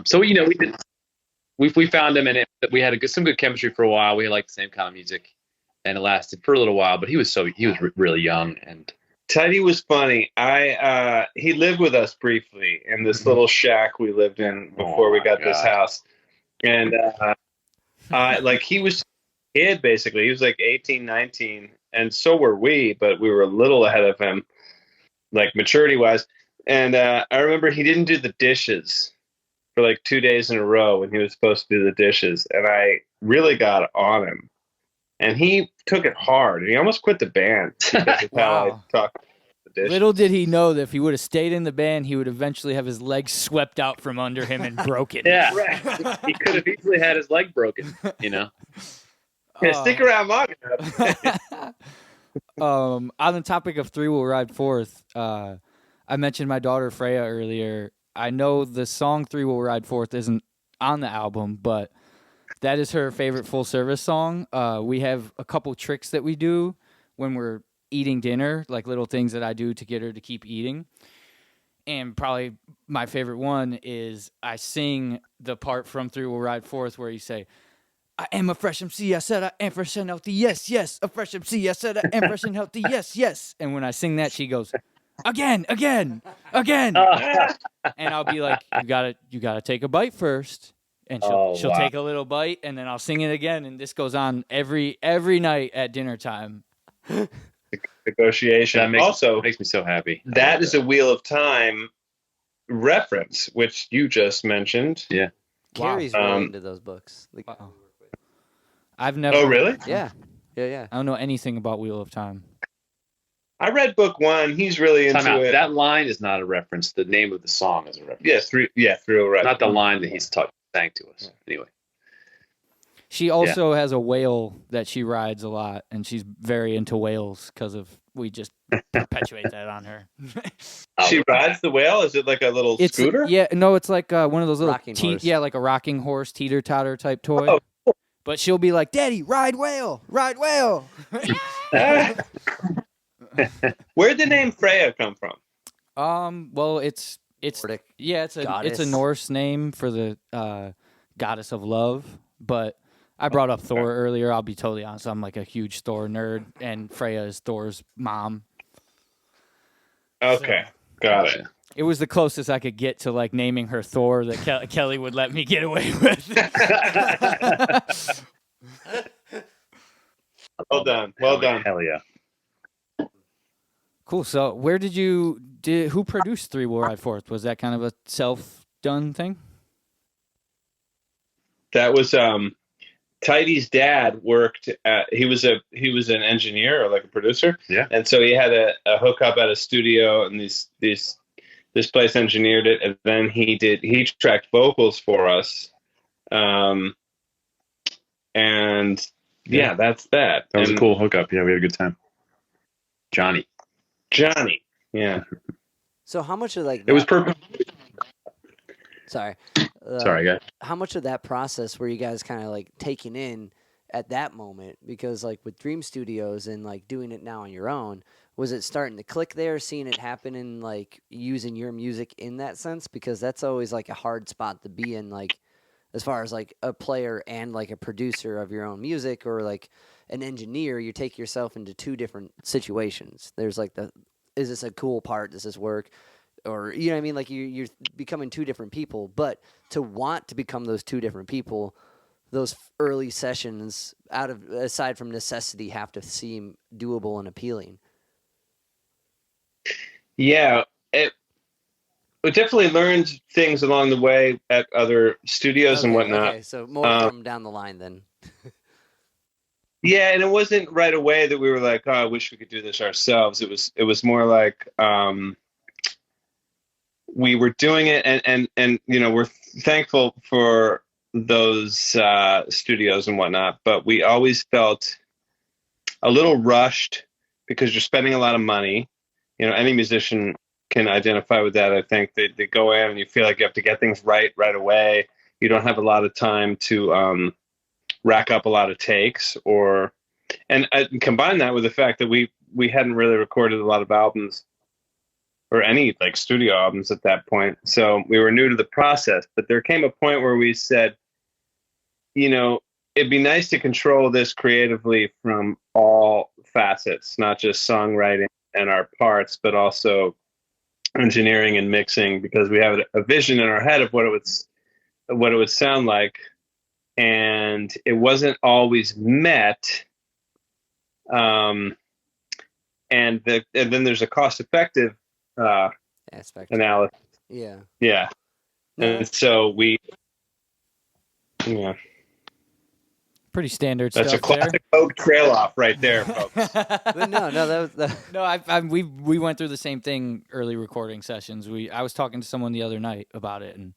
So we found him, and we had some good chemistry for a while. We liked the same kind of music, and it lasted for a little while. But he was really young, and Tidy was funny. He lived with us briefly in this little shack we lived in before we got this house, and like he was a kid basically. He was like 18, 19, and so were we, but we were a little ahead of him, like maturity wise. And I remember he didn't do the dishes for like 2 days in a row when he was supposed to do the dishes. And I really got on him. And he took it hard. And he almost quit the band because of how I talked about the dishes. Little did he know that if he would have stayed in the band, he would eventually have his legs swept out from under him and broken. Yeah, right. He could have easily had his leg broken, Yeah, stick around long enough. On the topic of Three Will Ride Forth, I mentioned my daughter Freya earlier. I know the song Three Will Ride Forth isn't on the album, but that is her favorite full service song. We have a couple tricks that we do when we're eating dinner, like little things that I do to get her to keep eating. And probably my favorite one is I sing the part from Three Will Ride Forth where you say, I am a fresh MC, I said I am fresh and healthy, yes, yes. A fresh MC, I said I am fresh and healthy, yes, yes. And when I sing that, she goes, again. And I'll be like, you gotta take a bite first. And she'll take a little bite, and then I'll sing it again. And this goes on every night at dinner time. negotiation. Also, makes me so happy. That is a Wheel of Time reference, which you just mentioned. Yeah. Carrie's really into those books. Like, Wow. I've never. Oh, really? yeah. Yeah. I don't know anything about Wheel of Time. I read book 1. He's really into it. That line is not a reference. The name of the song is a reference. Through a reference. Not the line that he's sang to us. Anyway. She also has a whale that she rides a lot, and she's very into whales we just perpetuate that on her. She rides the whale? Is it like a little scooter? It's like one of those little Rocking horse. like a rocking horse, teeter-totter type toy. Oh, cool. But she'll be like, "Daddy, ride whale, ride whale." Where'd the name Freya come from? Well, it's Nordic it's a goddess. Norse name for the goddess of love. But I brought up Thor earlier. I'll be totally honest. I'm like a huge Thor nerd, and Freya is Thor's mom. Okay, got it. It was the closest I could get to like naming her Thor that Kelly would let me get away with. Well done. Hell yeah. Cool. So, who produced Three Will Ride Forth? Was that kind of a self-done thing? That was Tidy's dad worked at. He was an engineer or like a producer. Yeah. And so he had a hookup at a studio, and this place engineered it, and then he tracked vocals for us. And that's that. That was a cool hookup. Yeah, we had a good time. Johnny. Yeah. So how much of like It was perfect. Sorry. Sorry, guys. How much of that process were you guys kind of like taking in at that moment? Because like with Dream Studios and like doing it now on your own, was it starting to click there, seeing it happen and like using your music in that sense? Because that's always like a hard spot to be in, like as far as like a player and like a producer of your own music, or like an engineer, you take yourself into two different situations. There's like is this a cool part? Does this work? Or, you know what I mean? Like you're becoming two different people, but to want to become those two different people, those early sessions aside from necessity have to seem doable and appealing. Yeah. We definitely learned things along the way at other studios and whatnot. Okay, so more from down the line then. Yeah, and it wasn't right away that we were like, "Oh, I wish we could do this ourselves." It was more like we were doing it, and we're thankful for those studios and whatnot, but we always felt a little rushed because you're spending a lot of money. Any musician can identify with that. I think they go in and you feel like you have to get things right away. You don't have a lot of time to rack up a lot of takes, and I combine that with the fact that we hadn't really recorded a lot of albums or any like studio albums at that point. So we were new to the process, but there came a point where we said, it'd be nice to control this creatively from all facets, not just songwriting and our parts, but also engineering and mixing, because we have a vision in our head of what it would sound like. And it wasn't always met. And then there's a cost-effective aspect analysis. Yeah. And so Pretty standard that's stuff. a classic Hoag trail off right there, folks. No, that was No, we went through the same thing early recording sessions. I was talking to someone the other night about it, and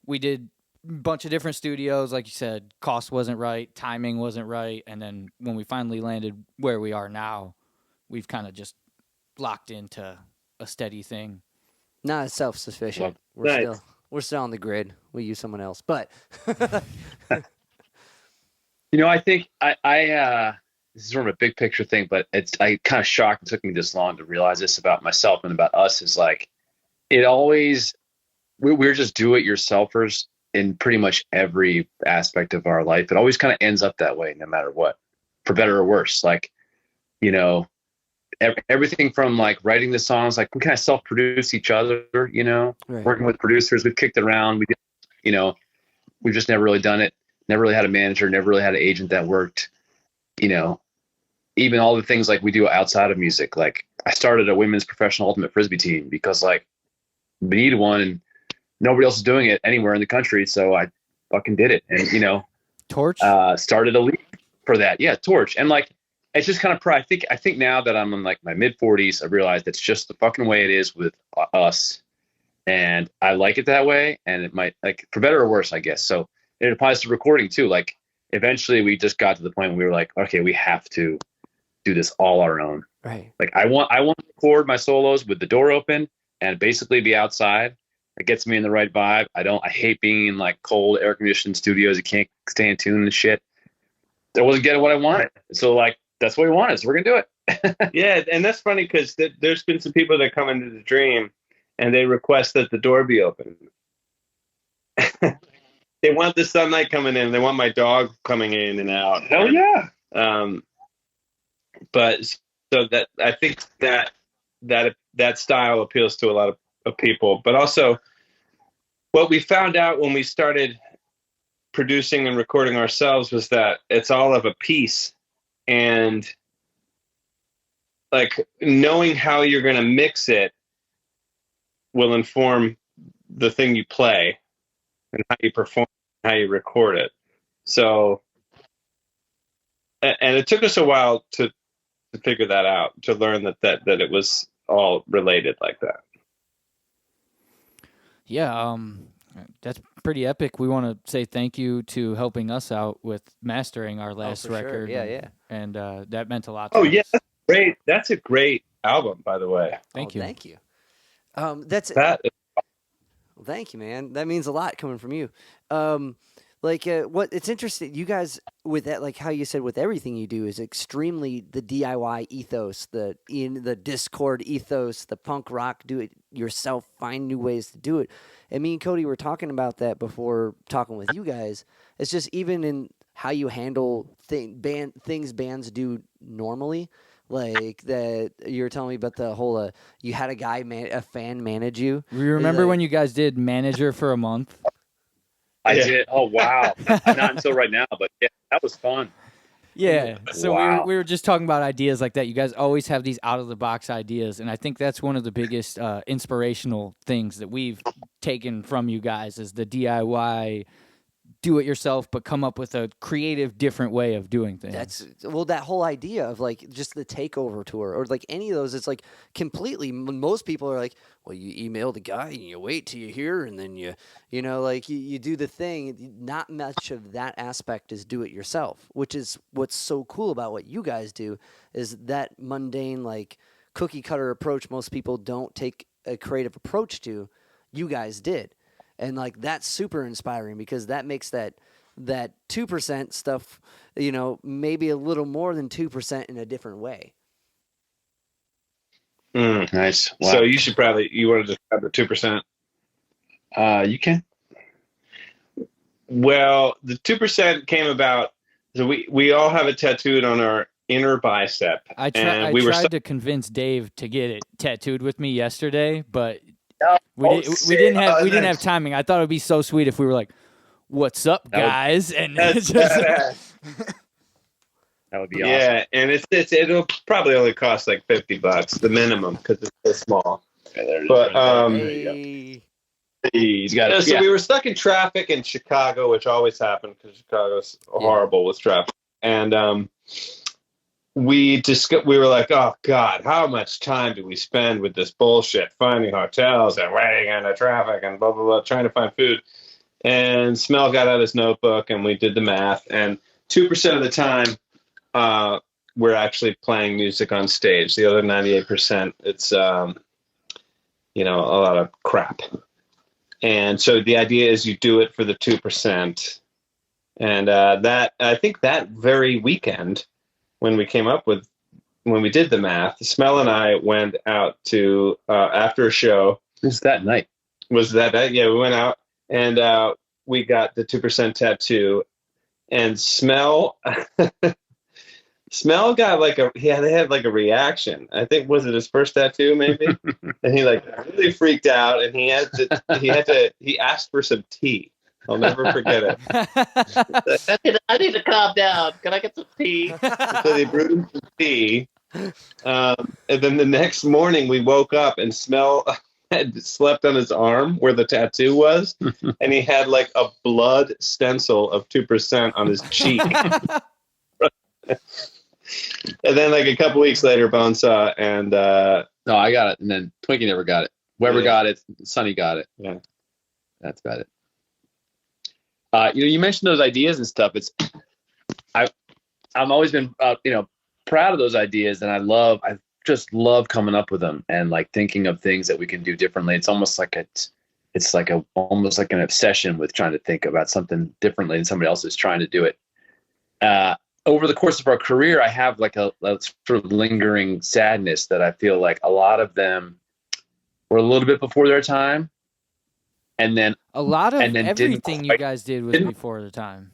we did a bunch of different studios. Like you said, cost wasn't right, timing wasn't right, and then when we finally landed where we are now, we've kind of just locked into a steady thing. not self-sufficient. Nice. We're still on the grid. We use someone else, but I think I this is sort of a big picture thing, but I kind of shocked it took me this long to realize this about myself and about us, is like we're just do-it-yourselfers in pretty much every aspect of our life. It always kind of ends up that way, no matter what, for better or worse. Like, everything from like writing the songs, like we kind of self-produce each other, Right. Working with producers, we've kicked it around. We've just never really done it. Never really had a manager, never really had an agent that worked, even all the things like we do outside of music. Like I started a women's professional ultimate frisbee team because like we needed one and nobody else is doing it anywhere in the country. So I fucking did it. And, you know, Torch. Started a league for that. Yeah. Torch. And like, it's just kind of I think now that I'm in like my mid 40s, I realized it's just the fucking way it is with us. And I like it that way. And it might, like, for better or worse, I guess. So it applies to recording too. Like eventually we just got to the point where we were like, okay, we have to do this all our own. Right. Like I want to record my solos with the door open and basically be outside. It gets me in the right vibe. I hate being in like cold air conditioned studios. You can't stay in tune and shit. I wasn't getting what I wanted. So like, that's what we wanted. So we're going to do it. Yeah. And that's funny because there's been some people that come into the dream and they request that the door be open. They want the sunlight coming in. They want my dog coming in and out. Hell yeah. But so that I think that style appeals to a lot of people. But also what we found out when we started producing and recording ourselves was that it's all of a piece. And like knowing how you're going to mix it will inform the thing you play and how you perform, how you record it. So, and it took us a while to figure that out, to learn that it was all related like that. Yeah, that's pretty epic. We want to say thank you to helping us out with mastering our last record. Sure. Yeah. And that meant a lot to Oh, us. yeah, that's great. That's a great album, by the way. Thank you. Thank you. That Well, thank you, man. That means a lot coming from you. What it's interesting, you guys with that, like how you said with everything you do is extremely the DIY ethos, the Discord ethos, the punk rock, do it yourself, find new ways to do it. And me and Cody were talking about that before talking with you guys. It's just even in how you handle things bands do normally. Like that, you were telling me about the whole. You had a fan manage you. We remember when you guys did manager for a month. I did. Oh wow! Not until right now, but yeah, that was fun. Yeah. So Wow. we were just talking about ideas like that. You guys always have these out of the box ideas, and I think that's one of the biggest inspirational things that we've taken from you guys is the DIY. Do it yourself, but come up with a creative, different way of doing things. That whole idea of like just the takeover tour or like any of those. It's like completely. Most people are like, well, you email the guy and you wait till you hear, and then you do the thing. Not much of that aspect is do it yourself, which is what's so cool about what you guys do. Is that mundane like cookie cutter approach most people don't take a creative approach to. You guys did. And like that's super inspiring because that makes that 2% stuff, maybe a little more than 2% in a different way. Nice. Wow. So you want to describe the 2%? You can. Well, the 2% came about. So we all have it tattooed on our inner bicep. I tried to convince Dave to get it tattooed with me yesterday, but we didn't have timing. I thought it would be so sweet if we were like, "What's up, guys?" And That would be awesome. Yeah, and it'll probably only cost like $50, the minimum, because it's so small. Okay, But he's got it. So we were stuck in traffic in Chicago, which always happened because Chicago's horrible with traffic, and we were like, oh God, how much time do we spend with this bullshit, finding hotels and waiting in the traffic and blah, blah, blah, trying to find food. And Smell got out his notebook and we did the math. And 2% of the time, we're actually playing music on stage. The other 98%, it's, a lot of crap. And so the idea is you do it for the 2%. And I think that very weekend, when we did the math, Smell and I went out to, after a show. Was that night? Yeah, we went out and we got the 2% tattoo. And Smell got they had like a reaction. I think, was it his first tattoo maybe? And he like really freaked out and he asked for some tea. I'll never forget it. I need to calm down. Can I get some tea? So they brewed him some tea. And then the next morning we woke up and Smell had slept on his arm where the tattoo was, and he had like a blood stencil of 2% on his cheek. And then like a couple weeks later, Bonesaw and No, I got it. And then Twinkie never got it. Weber got it. Sonny got it. Yeah. That's about it. You mentioned those ideas and stuff. I've always been, proud of those ideas, and I just love coming up with them and like thinking of things that we can do differently. It's almost like almost like an obsession with trying to think about something differently than somebody else is trying to do it. Over the course of our career, I have like a sort of lingering sadness that I feel like a lot of them were a little bit before their time. And then a lot of everything you guys did was before the time.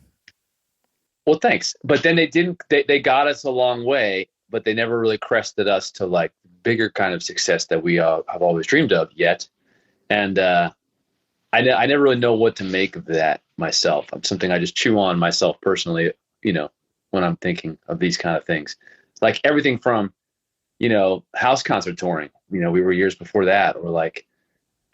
Well, thanks. But then they got us a long way, but they never really crested us to like bigger kind of success that we have always dreamed of yet. And I never really know what to make of that myself. I'm something I just chew on myself personally, when I'm thinking of these kind of things. Like everything from, house concert touring, we were years before that, or like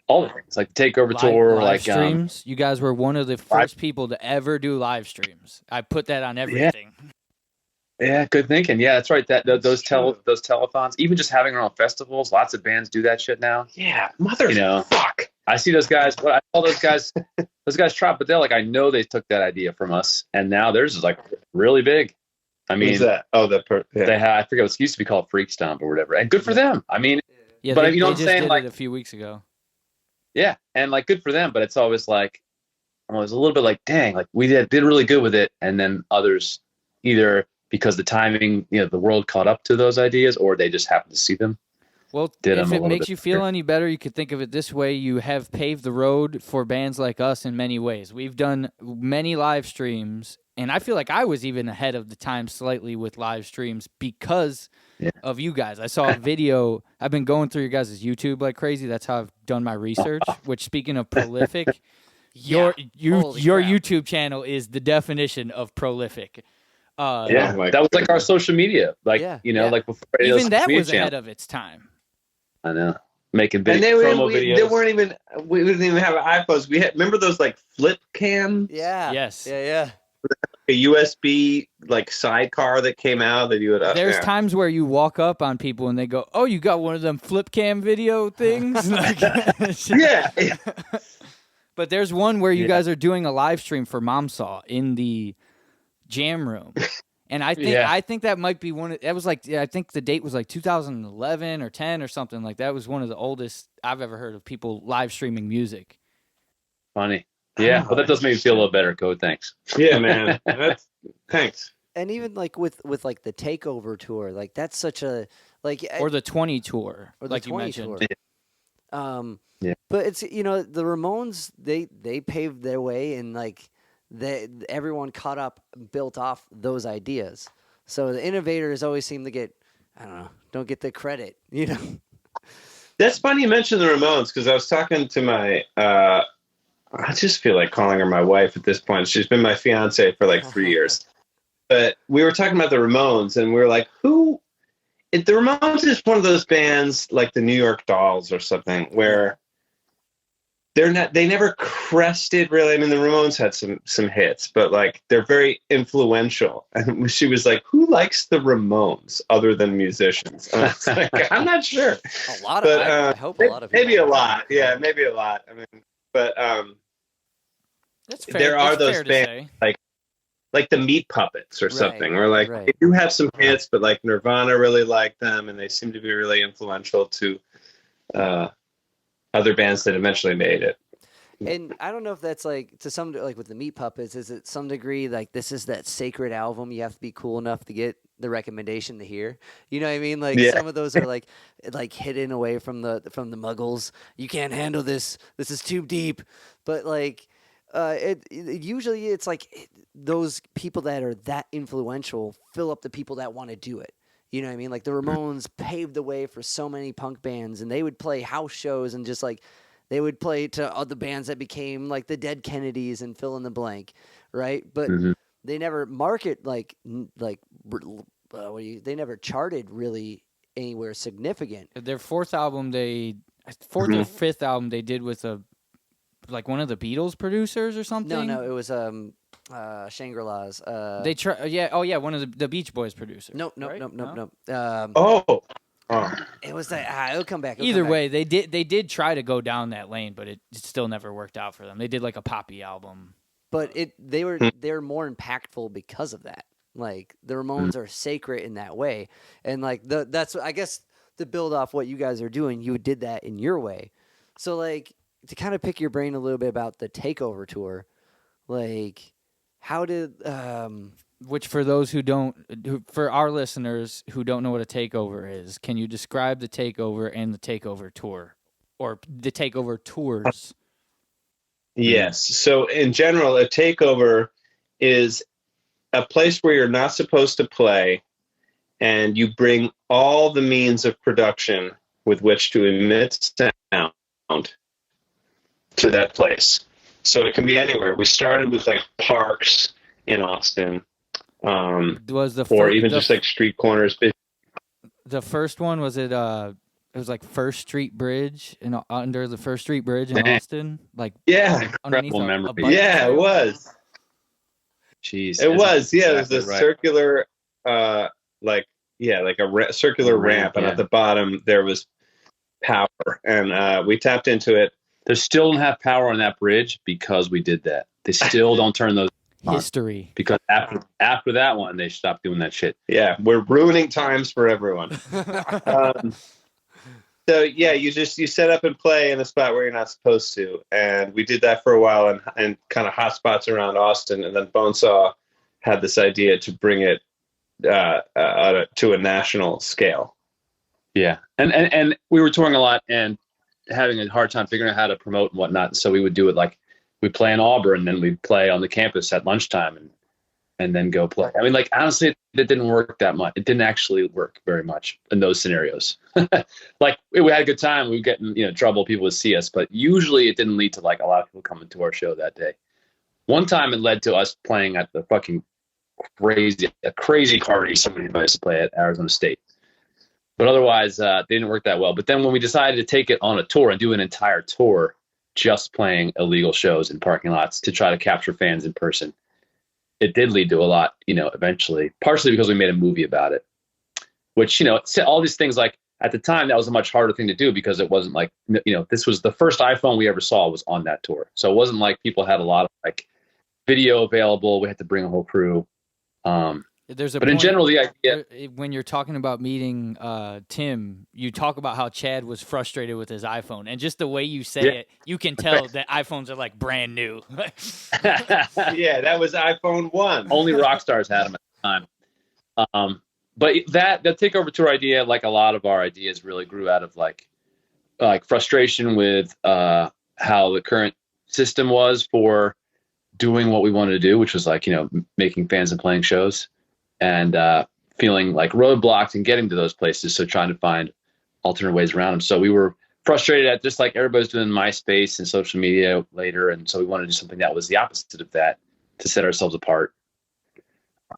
all the things, like the Takeover tour, or like streams. You guys were one of the first people to ever do live streams. I put that on everything. Yeah, good thinking. Yeah, that's right. Those telethons, even just having our own festivals. Lots of bands do that shit now. Yeah, fuck. I see those guys. I tell those guys try, but they're like, I know they took that idea from us, and now theirs is like really big. I mean, who's that? Oh, they had. I forget what it used to be called, Freak Stomp or whatever. And good for them. I mean, yeah, but they, you know they what I'm just saying? did Like it a few weeks ago. Yeah, and like good for them, but it's always like I was a little bit like, dang, like we did really good with it, and then others either because the timing, the world caught up to those ideas, or they just happened to see them. Well, if it makes you feel any better, you could think of it this way: you have paved the road for bands like us in many ways. We've done many live streams, and I feel like I was even ahead of the time slightly with live streams because of you guys. I saw a video. I've been going through your guys' YouTube like crazy. That's how I've done my research. Which, speaking of prolific, your YouTube channel is the definition of prolific. That was like our social media, like like before even that was ahead of its time. I know, making big and promo videos. They weren't even. We didn't even have iPhones. We had remember those like flip cam. Yeah. Yes. Yeah. A USB like sidecar that came out that you would. There's times where you walk up on people and they go, "Oh, you got one of them flip cam video things." Yeah. But there's one where you guys are doing a live stream for Momsaw in the jam room. And I think that might be that was like, I think the date was like 2011 or 10 or something like that. Was one of the oldest I've ever heard of people live streaming music. Funny. Yeah, but that does make me feel a little better, Code. Thanks. Yeah, man. Thanks. And even like with like the Takeover tour, like that's such a like or the 20 tour, or like the you 20 mentioned. Tour. Yeah. But it's the Ramones they paved their way and like everyone caught up, built off those ideas. So the innovators always seem to get, don't get the credit, That's funny you mentioned the Ramones because I was talking to my, I just feel like calling her my wife at this point. She's been my fiance for like 3 years. But we were talking about the Ramones and we were like, the Ramones is one of those bands like the New York Dolls or something where they never crested really. I mean, the Ramones had some hits, but like they're very influential. And she was like, "Who likes the Ramones other than musicians?" And I was like, "I'm not sure." A lot of, I hope a lot of people. Maybe a lot, yeah, maybe a lot. I mean, but that's fair. There are That's those bands like the Meat Puppets or something, where like they do have some hits, but like Nirvana really liked them, and they seem to be really influential to other bands that eventually made it. And I don't know if that's like to some like with the Meat Puppets, is it some degree like this is that sacred album you have to be cool enough to get the recommendation to hear? You know what I mean? Like some of those are like hidden away from the Muggles. You can't handle this. This is too deep. But like usually it's like those people that are that influential fill up the people that want to do it. You know what I mean? Like the Ramones paved the way for so many punk bands, and they would play house shows and just like They would play to other bands that became like the Dead Kennedys and fill in the blank, right? But they never market they never charted really anywhere significant. Their fourth or fifth album they did with one of the Beatles producers or something. No, it was Shangri-La's. One of the Beach Boys producers. Nope. It was that. It'll come back. Either way, they did try to go down that lane, but it still never worked out for them. They did like a poppy album, but they were more impactful because of that. Like the Ramones are sacred in that way, and like that's I guess to build off what you guys are doing, you did that in your way. So like to kind of pick your brain a little bit about the Takeover tour, like how did which for those for our listeners who don't know what a takeover is, can you describe the Takeover and the Takeover tour, or the Takeover tours? Yes. So in general, a takeover is a place where you're not supposed to play, and you bring all the means of production with which to emit sound to that place. So it can be anywhere. We started with like parks in Austin, or even just like street corners. The first one was it was like First Street Bridge under the First Street Bridge in Austin, like incredible memory. It was. Jeez, it was. Yeah, exactly it was a circular, circular ramp, and at the bottom there was power, and we tapped into it. They still don't have power on that bridge because we did that. They still don't turn those on. History. Because after that one, they stopped doing that shit. Yeah, we're ruining times for everyone. So yeah, you set up and play in a spot where you're not supposed to, and we did that for a while, and kind of hot spots around Austin, and then Bonesaw had this idea to bring it to a national scale. Yeah, and we were touring a lot and having a hard time figuring out how to promote and whatnot. So we would do it like we play in Auburn, and then we'd play on the campus at lunchtime, and then go play. I mean, like honestly, it didn't work that much. It didn't actually work very much in those scenarios. Like we had a good time. We would get in trouble. People would see us, but usually it didn't lead to like a lot of people coming to our show that day. One time it led to us playing at the fucking crazy party somebody invited us to play at Arizona State. But otherwise, they didn't work that well. But then when we decided to take it on a tour and do an entire tour, just playing illegal shows in parking lots to try to capture fans in person, it did lead to a lot, eventually, partially because we made a movie about it, which, all these things, like at the time, that was a much harder thing to do because it wasn't like, this was the first iPhone we ever saw was on that tour. So it wasn't like people had a lot of like video available. We had to bring a whole crew. But in general, the idea, when you're talking about meeting Tim, you talk about how Chad was frustrated with his iPhone, and just the way you say it, you can tell that iPhones are like brand new. Yeah, that was iPhone 1. Only rock stars had them at the time. But the Takeover tour idea, like a lot of our ideas, really grew out of like frustration with how the current system was for doing what we wanted to do, which was like making fans and playing shows. And feeling like roadblocked and getting to those places, so trying to find alternate ways around them. So we were frustrated at just like everybody's doing MySpace and social media later, and so we wanted to do something that was the opposite of that to set ourselves apart.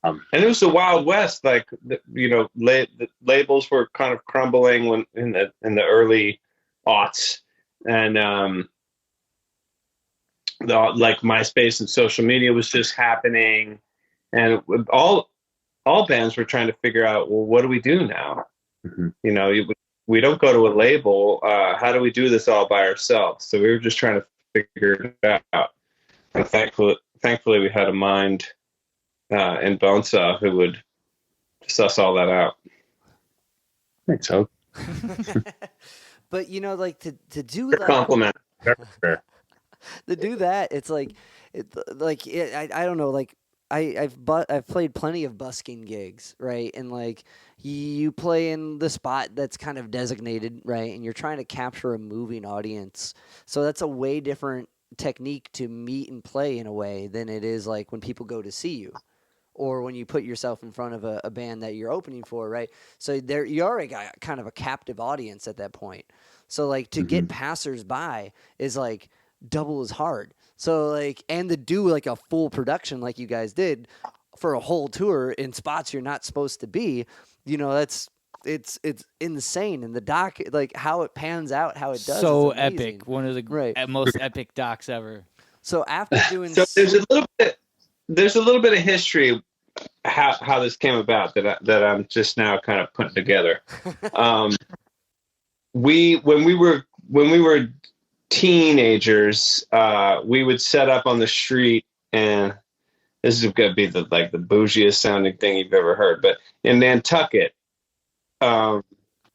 And it was the Wild West, like the labels were kind of crumbling when in the early aughts, and like MySpace and social media was just happening, and all bands were trying to figure out, well, what do we do now? Mm-hmm. We don't go to a label. How do we do this all by ourselves? So we were just trying to figure it out. And thankfully, we had a mind in Bonesaw who would suss all that out. Thanks, Hoag. But like to do that, compliment. Fair. To do that, it's like, I don't know, like. I've played plenty of busking gigs, right? And like you play in the spot that's kind of designated, right? And you're trying to capture a moving audience. So that's a way different technique to meet and play in a way than it is like when people go to see you or when you put yourself in front of a band that you're opening for, right? So you already got kind of a captive audience at that point. So like to get passersby is like double as hard. So like, and to do like a full production like you guys did for a whole tour in spots you're not supposed to be, you know, it's insane. And the doc, like how it pans out, how it does, So is amazing. epic. One of the most epic docs ever. So after doing, So there's a little bit of history how this came about that I'm just now kind of putting together. When we were teenagers, we would set up on the street, and this is gonna be the bougiest sounding thing you've ever heard, but in Nantucket, in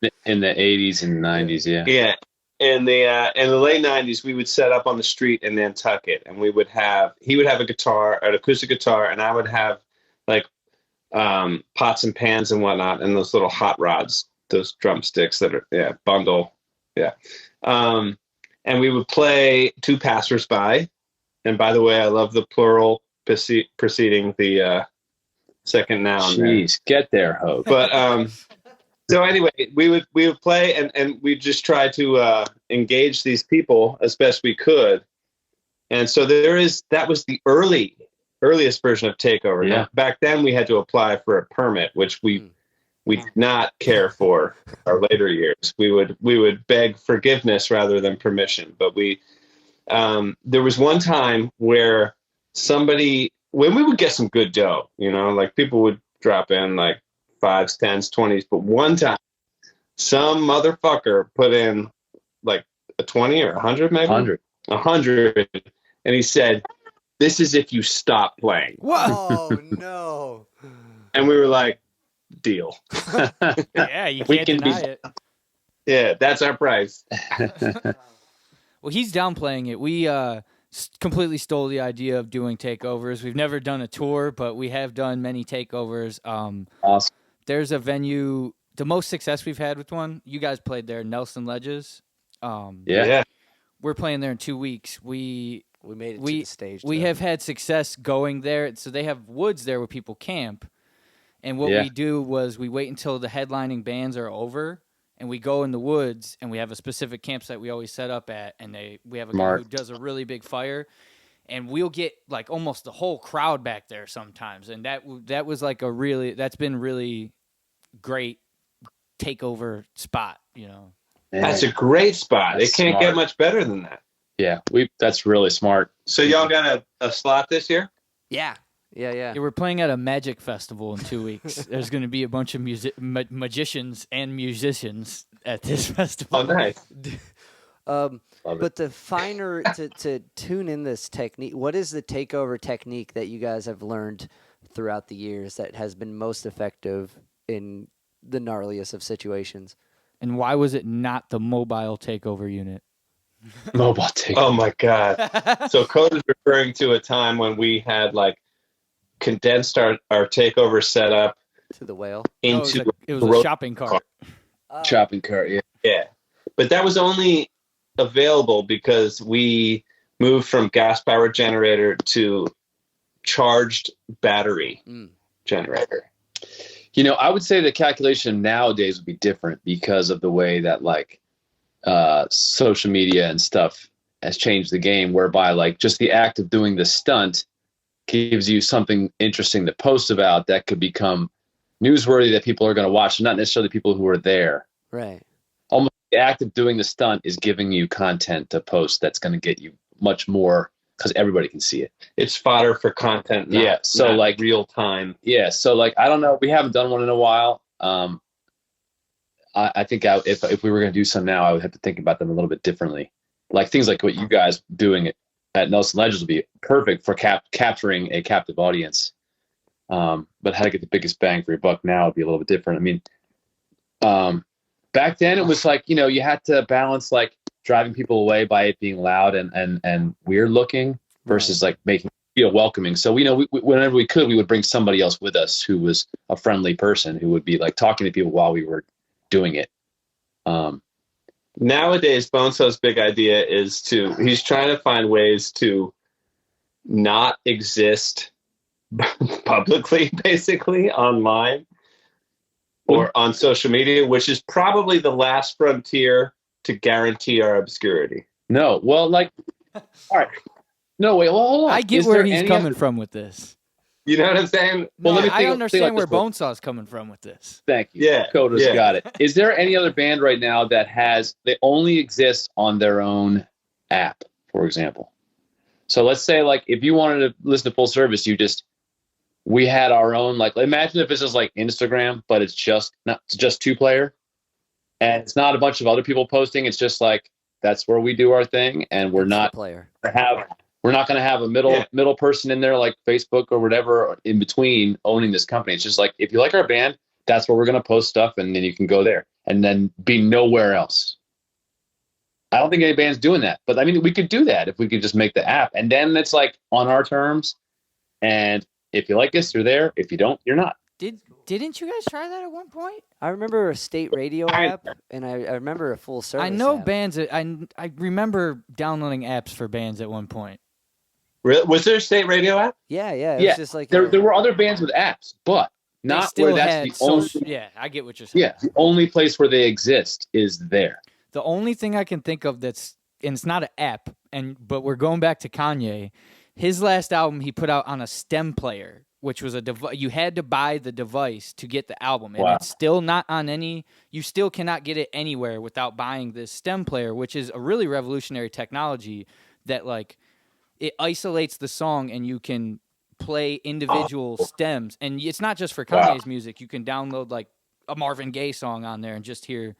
the 80s and 90s, yeah, in the late 90s, we would set up on the street in Nantucket, and he would have a guitar, an acoustic guitar, and I would have like pots and pans and whatnot, and those little hot rods, those drumsticks that are bundle, and we would play to passersby. And by the way, I love the plural preceding the second noun. Jeez, get there, Hoag. But so anyway, we would play, and we just try to engage these people as best we could. And so that was the earliest version of takeover. Yeah. Now, back then we had to apply for a permit, which we did not care for our later years. We would beg forgiveness rather than permission. But there was one time where when we would get some good dough, you know, like people would drop in like 5s, 10s, 20s. But one time, some motherfucker put in like a 20 or 100, maybe 100, and he said, "This is if you stop playing." whoa, no. And we were like, "Deal." Yeah, you We can't can deny it. Yeah, that's our price. Well, he's downplaying it. We completely stole the idea of doing takeovers. We've never done a tour, but we have done many takeovers. Awesome. There's a venue, the most success we've had with one, you guys played there, Nelson Ledges. Yeah. We're playing there in 2 weeks. We made it to the stage. We though. have had success going there. So they have woods there where people camp. And what we do was we wait until the headlining bands are over, and we go in the woods, and we have a specific campsite we always set up at, and we have a guy who does a really big fire, and we'll get like almost the whole crowd back there sometimes. And that was like that's been really great takeover spot, you know. That's a great spot. It can't get much better than that. Yeah, that's really smart. So y'all got a slot this year? Yeah. Yeah, we're playing at a magic festival in 2 weeks. There's going to be a bunch of magicians and musicians at this festival. Oh, nice. But the finer to tune in this technique, what is the takeover technique that you guys have learned throughout the years that has been most effective in the gnarliest of situations? And why was it not the mobile takeover unit? Mobile takeover. Oh my God. So Code is referring to a time when we had like condensed our takeover setup to the whale into it was a shopping cart. Shopping cart, yeah. But that was only available because we moved from gas powered generator to charged battery generator. You know, I would say the calculation nowadays would be different because of the way that like social media and stuff has changed the game, whereby like just the act of doing the stunt gives you something interesting to post about that could become newsworthy that people are going to watch, not necessarily people who are there. Right. Almost the act of doing the stunt is giving you content to post that's going to get you much more because everybody can see it. It's fodder for content. So like real time. Yeah. So like, I don't know. We haven't done one in a while. I think if we were going to do some now, I would have to think about them a little bit differently. Like things like what you guys doing at Nelson Ledges would be perfect for capturing a captive audience. But how to get the biggest bang for your buck now would be a little bit different. I mean, back then it was like, you know, you had to balance like driving people away by it being loud and weird looking versus like making it feel welcoming. So, you know, whenever we could, we would bring somebody else with us who was a friendly person who would be like talking to people while we were doing it. Nowadays, Bonesaw's big idea is he's trying to find ways to not exist publicly, basically, online or on social media, which is probably the last frontier to guarantee our obscurity. No. Well, like, all right. No, wait. Well, hold on. I get Is where there he's any coming other- from with this. You know what I'm saying? No, let me I think understand like where this Bonesaw's coming from with this. Thank you. Yeah, Coda's yeah. got it. Is there any other band right now that they only exist on their own app, for example? So let's say, like, if you wanted to listen to Full Service, we had our own, like, imagine if this is like Instagram, but it's just 2-player, and it's not a bunch of other people posting. It's just like, that's where we do our thing, and we're not player. we're not going to have a middle person in there like Facebook or whatever in between owning this company. It's just like, if you like our band, that's where we're going to post stuff, and then you can go there and then be nowhere else. I don't think any band's doing that, but I mean, we could do that if we could just make the app, and then it's like on our terms. And if you like us, you're there. If you don't, you're not. Didn't you guys try that at one point? I remember a state radio app, and I remember a full service. I know app. bands. I remember downloading apps for bands at one point. Really? Was there a state radio app? Yeah. It Yeah, was just like there were other bands with apps, but They not still where that's had the only. yeah, I get what you're saying. Yeah, the only place where they exist is there. The only thing I can think of and it's not an app, but we're going back to Kanye. His last album he put out on a stem player, which was a device. You had to buy the device to get the album, and it's still not on any. You still cannot get it anywhere without buying this stem player, which is a really revolutionary technology that, like, it isolates the song and you can play individual stems. And it's not just for Kanye's music. You can download like a Marvin Gaye song on there and just hear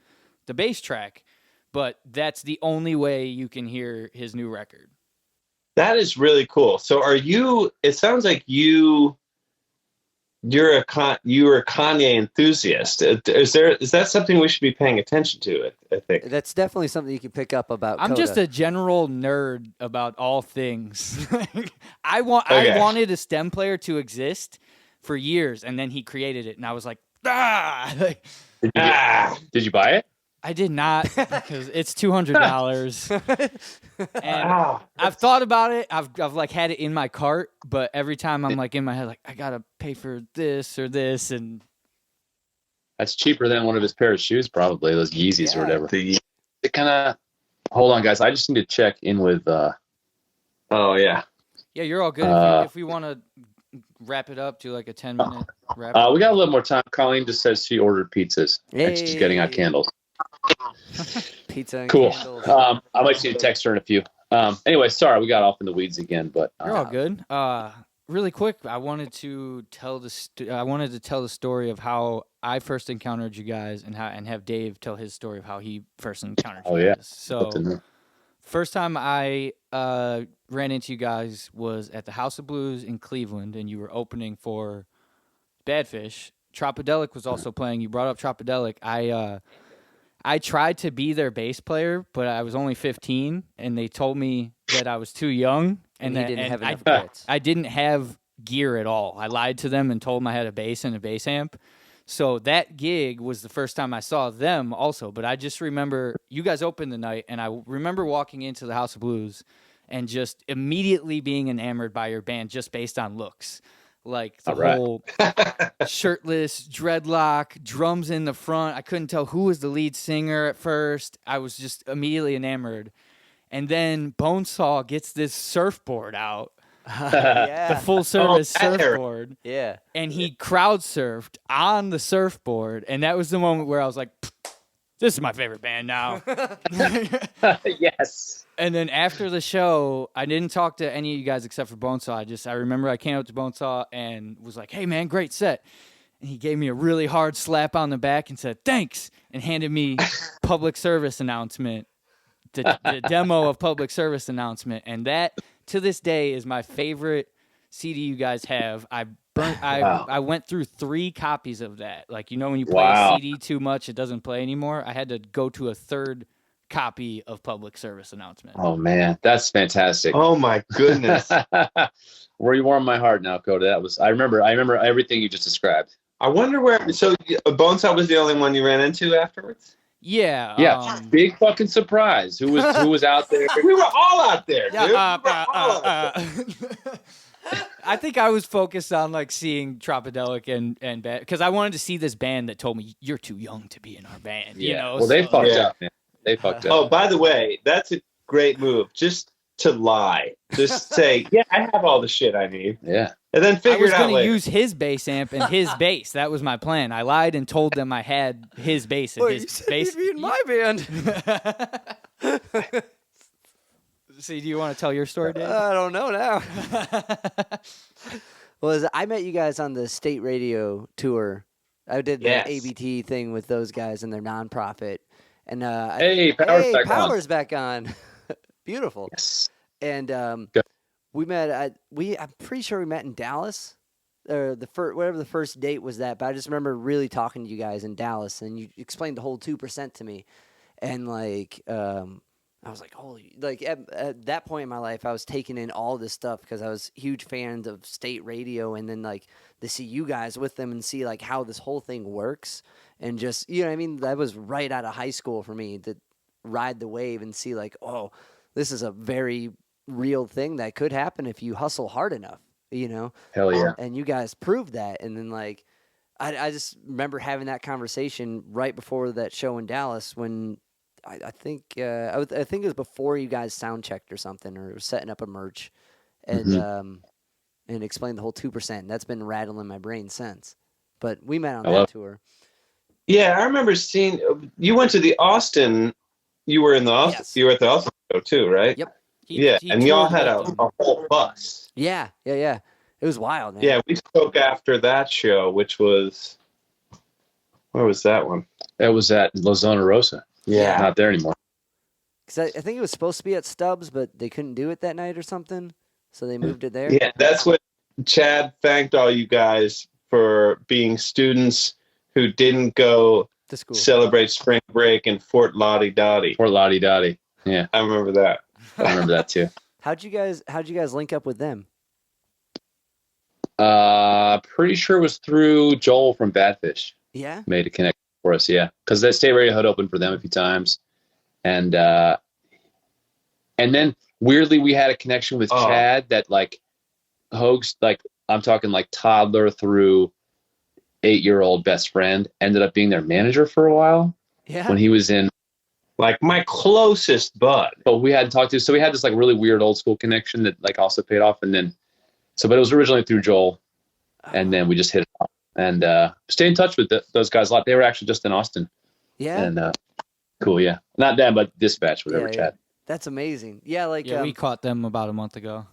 the bass track. But that's the only way you can hear his new record. That is really cool. So it sounds like you're a Kanye enthusiast. Is that something we should be paying attention to? I think that's definitely something you can pick up about. I'm Coda. just a general nerd about all things. I wanted a stem player to exist for years, and then he created it, and I was like, Did you buy it? I did not, because it's $200. And I've thought about it. I've like had it in my cart, but every time I'm like in my head, like, I gotta pay for this or this, and That's cheaper than one of his pair of shoes, probably those Yeezys or whatever. The It kind of. Hold on, guys. I just need to check in with. Oh yeah. yeah, you're all good. If we want to wrap it up to like a 10-minute wrap. We got a little more time. Colleen just says she ordered pizzas and she's getting out candles. Pizza and Cool. candles. I might see a text her in a few. Anyway, sorry we got off in the weeds again, but You're all good. Really quick, I wanted to tell the story of how I first encountered you guys, and have Dave tell his story of how he first encountered you guys. So, first time I ran into you guys was at the House of Blues in Cleveland, and you were opening for Badfish. Tropodelic was also playing. You brought up Tropodelic. I tried to be their bass player, but I was only 15, and they told me that I was too young. And you didn't have enough grits. I didn't have gear at all. I lied to them and told them I had a bass and a bass amp. So that gig was the first time I saw them also. But I just remember you guys opened the night, and I remember walking into the House of Blues and just immediately being enamored by your band just based on looks. Like the whole shirtless, dreadlock, drums in the front. I couldn't tell who was the lead singer at first. I was just immediately enamored. And then Bonesaw gets this surfboard out, the full service surfboard. Yeah. And he crowd surfed on the surfboard. And that was the moment where I was like, this is my favorite band now. Yes. And then after the show, I didn't talk to any of you guys except for Bonesaw. I remember I came up to Bonesaw and was like, hey, man, great set. And he gave me a really hard slap on the back and said, thanks, and handed me public service announcement, the demo of public service announcement. And that, to this day, is my favorite CD you guys have. I went through 3 copies of that. Like, you know, when you play a CD too much, it doesn't play anymore. I had to go to a 3rd copy of public service announcement. Oh man, that's fantastic. Oh my goodness. Where you warm my heart now, Coda. I remember everything you just described. I wonder where. So Bonesaw was the only one you ran into afterwards. Yeah. Yeah. Big fucking surprise. Who was out there? We were all out there, dude. I think I was focused on like seeing Tropodelic and because I wanted to see this band that told me you're too young to be in our band. Yeah. You know. Well, they fucked up, man. They fucked Oh, up. by the way, that's a great move. Just to lie. Just say, yeah, I have all the shit I need. Yeah. And then I figure was it out going to later. use his bass amp and his bass. That was my plan. I lied and told them I had his bass and Boy, his you said bass. you'd be in my band. See, do you want to tell your story, Dave? I don't know now. I met you guys on the state radio tour. I did the Yes. ABT thing with those guys and their nonprofit. And Hey, Power's back on. Power's back on. Beautiful. Yes. And Good. we met. I'm pretty sure we met in Dallas, or whatever the first date was that. But I just remember really talking to you guys in Dallas, and you explained the whole 2% to me, and like I was like, holy! Like at that point in my life, I was taking in all this stuff because I was huge fans of state radio, and then like to see you guys with them and see like how this whole thing works, and just you know what I mean. That was right out of high school for me to ride the wave and see like, oh, this is a very real thing that could happen if you hustle hard enough, you know? Hell yeah. And you guys proved that. And then like, I just remember having that conversation right before that show in Dallas when I think it was before you guys sound checked or something, or it was setting up a merch and, and explained the whole 2%. That's been rattling my brain since, but we met on that tour. Yeah. I remember seeing, you went to the Austin, you were in the Austin, Yes. you were at the Austin show too, right? Yep. Yeah. And y'all had a toured whole bus. Yeah. It was wild, man. Yeah. We spoke after that show, which was, where was that one? That was at La Zona Rosa. Yeah. Not there anymore. Because I think it was supposed to be at Stubbs, but they couldn't do it that night or something, so they moved it there. Yeah, that's what Chad thanked all you guys for being students who didn't go To school. celebrate spring break in Fort Lauderdale. Fort Lauderdale. Yeah, I remember that. I remember that too. How'd you guys link up with them? Pretty sure it was through Joel from Badfish. Yeah. Made a connection for us, yeah. Because that state radio had opened for them a few times. And then weirdly we had a connection with Chad that like Hoag's, like I'm talking like toddler through 8-year-old best friend, ended up being their manager for a while. Yeah. When he was in, Like my closest bud. but we hadn't talked to, so we had this like really weird old school connection that like also paid off. And then, so, but it was originally through Joel, and then we just hit it off and stay in touch with those guys a lot. They were actually just in Austin. Yeah. And cool, yeah. Not them, but Dispatch, whatever, Yeah. Chad. That's amazing. Yeah, like Yeah, we caught them about a month ago.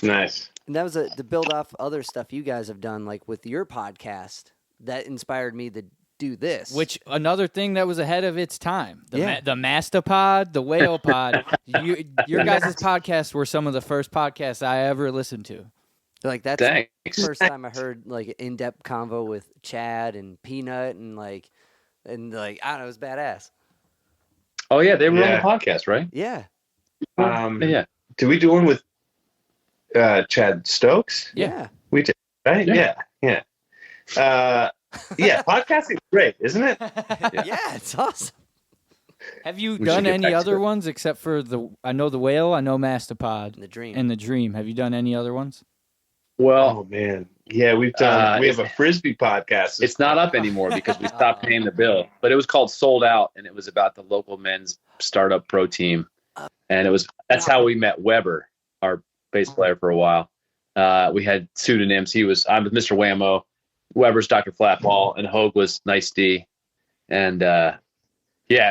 Nice. and that was to build off other stuff you guys have done, like with your podcast. That inspired me to do this. Which another thing that was ahead of its time. The Yeah. the Mastopod, the Whale Pod. Your guys' podcasts were some of the first podcasts I ever listened to. like that's Thanks. the first time I heard like an in-depth convo with Chad and Peanut and like I don't know, it was badass. Oh yeah, they were Yeah. on the podcast, right? Yeah. Yeah. Did we do one with Chad Stokes? Yeah. We did, right? Yeah. Yeah. Yeah, podcasting is great, isn't it? Yeah, it's awesome. Have you should done get any back to other it. ones except for I know the Whale, I know Mastopod, And the dream. and the Dream. Have you done any other ones? Well, Oh man. Yeah, we've done we have a frisbee podcast. it's not up anymore because we stopped paying the bill. But it was called Sold Out, and it was about the local men's startup pro team. And that's how we met Weber, our bass player for a while. We had pseudonyms. I was Mr. Whammo, Weber's Dr. Flatball, and Hoag was Nice D. And yeah,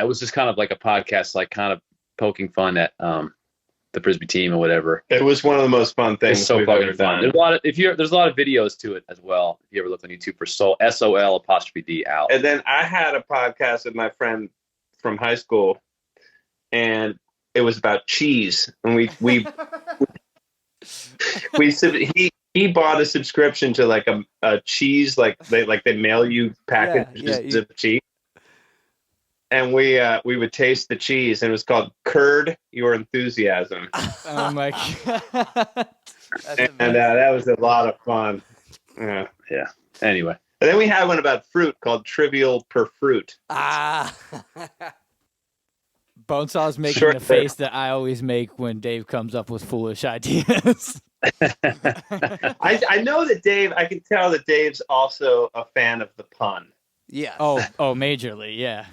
it was just kind of like a podcast, like kind of poking fun at the Frisbee team or whatever. It was one of the most fun things It's so we've fucking ever fun. done. There's a lot of videos to it as well. If you ever look on YouTube for SOL''D out. And then I had a podcast with my friend from high school, and it was about cheese. And he bought a subscription to like a cheese, like they mail you packages of cheese. And we would taste the cheese, and it was called Curd Your Enthusiasm. Oh my god. And that was a lot of fun. Yeah. Yeah. Anyway. And then we had one about fruit called Trivial Per Fruit. Bonesaw's making Sure. the face that I always make when Dave comes up with foolish ideas. I know that Dave, I can tell that Dave's also a fan of the pun. Yeah. Oh, majorly, yeah.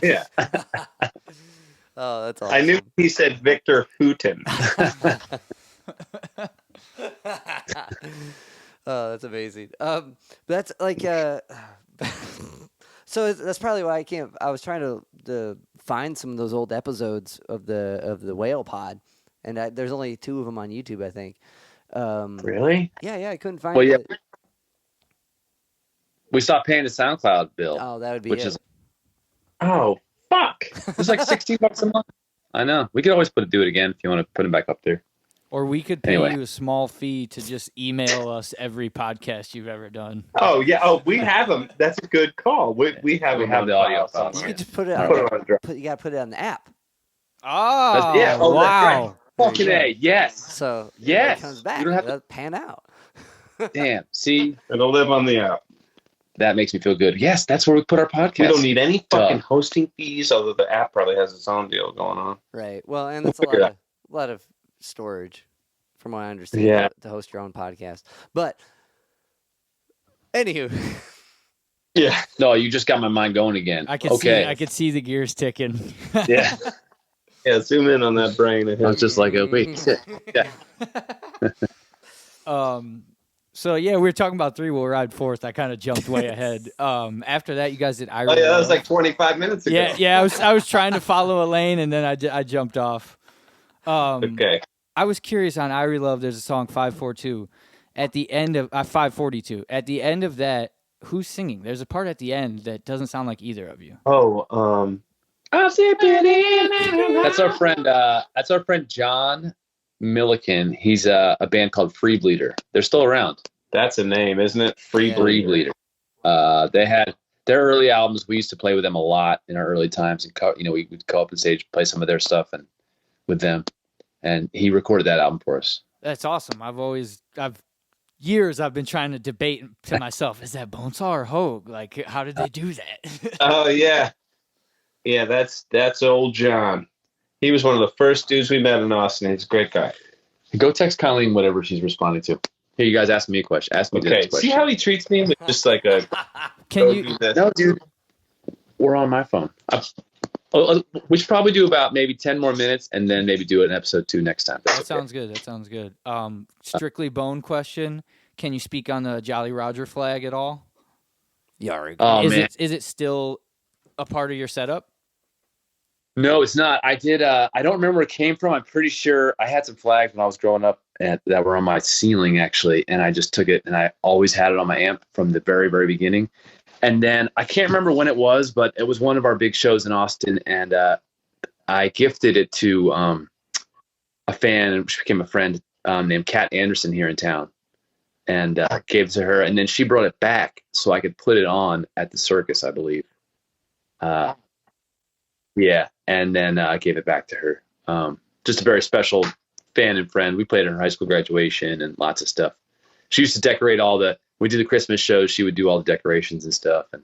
Yeah. Oh, that's awesome. I knew he said Victor Hooten. Oh, that's amazing. That's like so that's probably why I can't. I was trying to find some of those old episodes of the whale pod, and there's only 2 of them on YouTube, I think. Really? Yeah, I couldn't find. Well, yeah. it. We stopped paying the SoundCloud bill, Oh, that would be which it. is fuck. It's like $16 a month. I know. We could always do it again if you want to put it back up there. Or we could pay Anyway. you a small fee to just email us every podcast you've ever done. Oh yeah. Oh, we have them. That's a good call. We have We them have on the audio file files. You somewhere. could just put it All on. Put it on a drive. You got to put it on the app. Oh, Yeah, oh, that's wow. right. Fucking A, yes. So Yes. it comes back. You don't have to- It'll pan out. Damn. See, It'll live on the app. that makes me feel good. Yes, that's where we put our podcast. We don't need any fucking Duh. hosting fees, although the app probably has its own deal going on. Right. Well, and it's figure it a lot of storage, from what I understand, Yeah. to host your own podcast. But anywho, Yeah. No, you just got my mind going again. I could see the gears ticking. Yeah. Yeah. Zoom in on that brain. I was just like, oh, wait. Yeah. So yeah, we were talking about 3 Will Ride Fourth. I kind of jumped way ahead. After that, you guys did I Oh yeah, that was like 25 minutes ago. Yeah. I was trying to follow a lane, and then I jumped off. Okay. I was curious on I Love. There's a song 542 at the end of 542. At the end of that, who's singing? There's a part at the end that doesn't sound like either of you. Oh, That's our friend. That's our friend John Milliken. He's a band called Free Bleeder. They're still around. that's a name, isn't it? Free Yeah. Free Bleeder. Bleeder. They had their early albums. We used to play with them a lot in our early times, and we would go up on stage, play some of their stuff, and with them. And he recorded that album for us. That's awesome. I've been trying to debate to myself, is that Bonesaw or Hoag? Like, how did they do that? Oh yeah, yeah. That's old John. He was one of the first dudes we met in Austin. He's a great guy. Go text Colleen whatever she's responding to. Here, you guys ask me a question. Ask me the Okay. next question. See how he treats me with just like a. Can go you? do this. No, dude. We're on my phone. We should probably do about maybe 10 more minutes and then maybe do an episode 2 next time. That sounds good. That sounds good. Strictly Bone question. Can you speak on the Jolly Roger flag at all? Yarg. Oh, man. Is it still a part of your setup? No, it's not. I did. I don't remember where it came from. I'm pretty sure I had some flags when I was growing up that were on my ceiling, actually. And I just took it, and I always had it on my amp from the very, very beginning. And then I can't remember when it was, but it was one of our big shows in Austin. And I gifted it to a fan, which became a friend, named Kat Anderson here in town. And gave it to her. And then she brought it back so I could put it on at the circus, I believe. Yeah. And then I gave it back to her. Just a very special fan and friend. We played at her high school graduation and lots of stuff. She used to decorate we did the Christmas shows. She would do all the decorations and stuff. And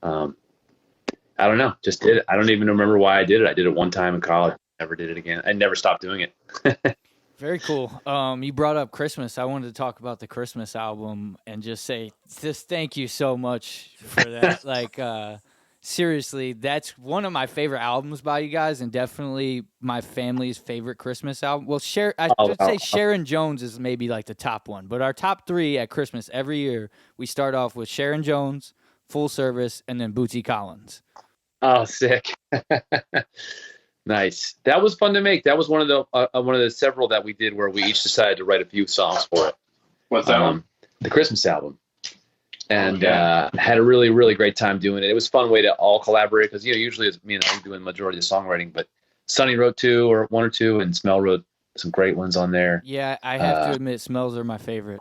I don't know, just did it. I don't even remember why I did it. I did it one time in college. Never did it again. I never stopped doing it. Very cool. You brought up Christmas. I wanted to talk about the Christmas album and just say, thank you so much for that. Like, seriously, that's one of my favorite albums by you guys, and definitely my family's favorite Christmas album. Well, I should say Sharon Jones is maybe like the top one, but our top 3 at Christmas every year, we start off with Sharon Jones, Full Service, and then Bootsy Collins. Oh, sick. Nice. That was fun to make. That was one of the several that we did where we each decided to write a few songs for it. What's that one? The Christmas album. And had a really, really great time doing it. It was a fun way to all collaborate because usually it's me and I'm doing the majority of the songwriting, but Sonny wrote 1 or 2, and Smell wrote some great ones on there. Yeah, I have to admit, Smells are my favorite.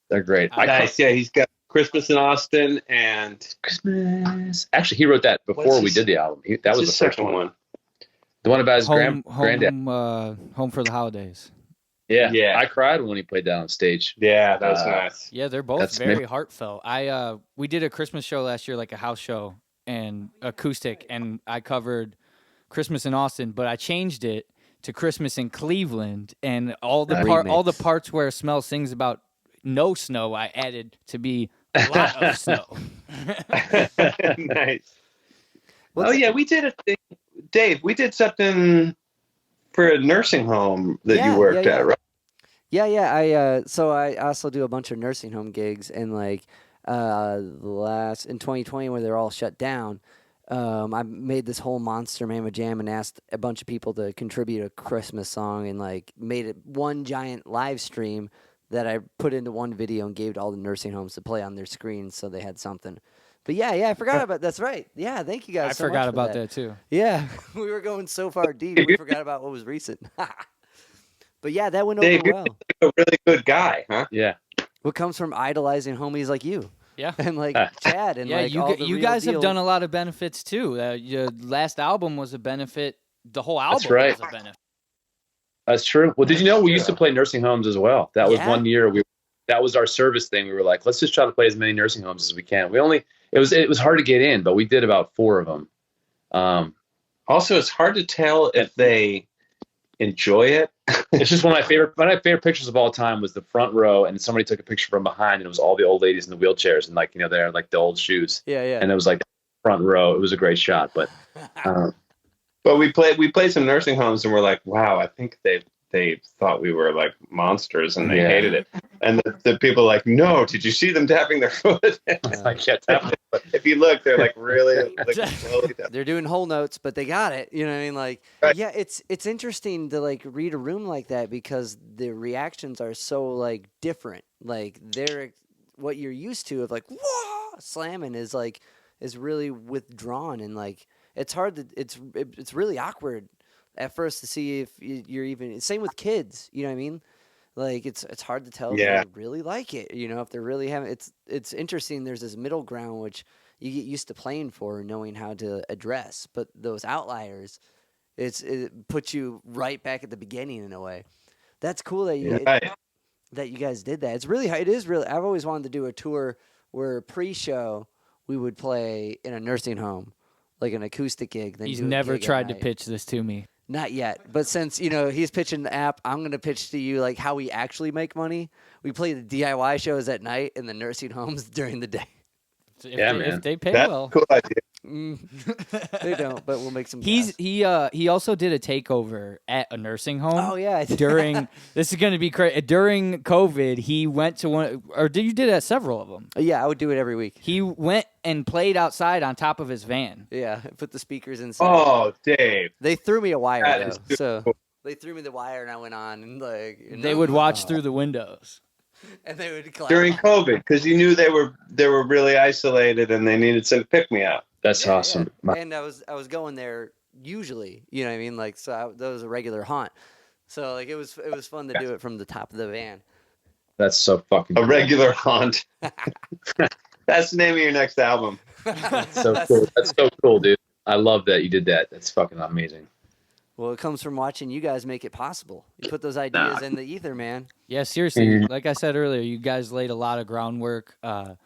They're great. Nice. Yeah, he's got Christmas in Austin and Christmas. Actually, he wrote that before we did the album. That was the first one. The one about his granddad. Home for the Holidays. Yeah. I cried when he played that on stage. Yeah, that was nice. Yeah, they're both very heartfelt. We did a Christmas show last year, like a house show and acoustic, and I covered Christmas in Austin, but I changed it to Christmas in Cleveland, and all the parts where Smell sings about no snow, I added to be A lot of snow. Nice. What's Oh yeah, we did a thing, Dave. We did something for a nursing home that you worked at, right? Yeah. So I also do a bunch of nursing home gigs, and like in 2020 when they're all shut down, I made this whole Monster Mamma Jam and asked a bunch of people to contribute a Christmas song, and like made it one giant live stream that I put into one video and gave to all the nursing homes to play on their screens so they had something. But yeah, I forgot about that's right. Yeah, thank you guys. I so much forgot for about that too. Yeah, we were going so far deep, we forgot about what was recent. But yeah, that went over Dave, you're well. like a really good guy, huh? Yeah. What comes from idolizing homies like you? Yeah. And like Chad and Yeah, like all the you real guys deal. have done a lot of benefits too. Your last album was a benefit. The whole album That's right. was a benefit. That's true. Well, did you know we used to play nursing homes as well? That was Yeah. 1 year. That was our service thing. We were like, let's just try to play as many nursing homes as we can. It was hard to get in, but we did about 4 of them. Also, it's hard to tell if they enjoy it. It's just one of my favorite pictures of all time was the front row, and somebody took a picture from behind, and it was all the old ladies in the wheelchairs, and like, they're like the old shoes. Yeah. And it was like front row. It was a great shot, but But we played some nursing homes, and we're like, wow, I think they thought we were like monsters, and they hated it. And the people are like, no, did you see them tapping their foot? like, yeah, tap- If you look, they're like really like slowly tapping. They're doing whole notes, but they got it. You know what I mean? Like, Right. yeah, it's interesting to like read a room like that because the reactions are so like different. Like they're what you're used to of like whoa slamming is really withdrawn, and like it's hard to it's really awkward at first to see if you're even same with kids. You know what I mean? Like it's hard to tell if they really like it. You know, if they're really having it's interesting. There's this middle ground which you get used to playing for, knowing how to address. But those outliers, it puts you right back at the beginning in a way. That's cool that you that you guys did that. It is really. I've always wanted to do a tour where pre-show we would play in a nursing home, like an acoustic gig. Then He's do a never gig at tried to night. pitch this to me. Not yet, but since he's pitching the app, I'm gonna pitch to you like how we actually make money. We play the DIY shows at night and the nursing homes during the day. If they pay That's well. a cool idea. They don't, but we'll make some. He gas. he also did a takeover at a nursing home. Oh yeah, During this is going to be crazy. During COVID, he went to one, or you did it at several of them. Yeah, I would do it every week. He went and played outside on top of his van. Yeah, put the speakers inside. Oh, Dave. They threw me a wire That though, is super so cool. they threw me the wire and I went on and like They would watch through the windows. and they would clap. During COVID, because you knew they were really isolated and they needed some pick me up. That's awesome. Yeah. And I was going there usually, you know what I mean? Like that was a regular haunt. So like it was fun to do it from the top of the van. That's so fucking A cool. regular haunt. That's the name of your next album. That's so cool. That's so cool, dude. I love that you did that. That's fucking amazing. Well, it comes from watching you guys make it possible. You put those ideas in the ether, man. Yeah, seriously. Like I said earlier, you guys laid a lot of groundwork. I've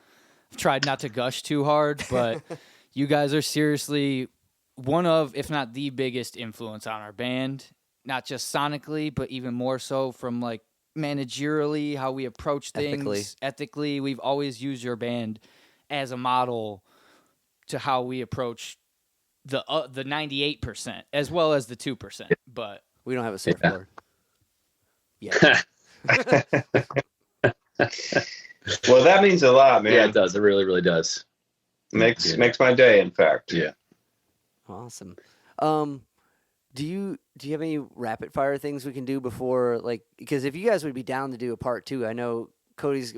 tried not to gush too hard, but you guys are seriously one of, if not the biggest influence on our band. Not just sonically, but even more so from like managerially, how we approach things ethically. We've always used your band as a model to how we approach the 98% as well as the 2%. But We don't have a surfboard. Yeah. Well, that means a lot, man. Yeah, it does. It really, really does. Makes my day, in fact. Yeah. Awesome. Do you have any rapid fire things we can do before, like, because if you guys would be down to do a part 2, I know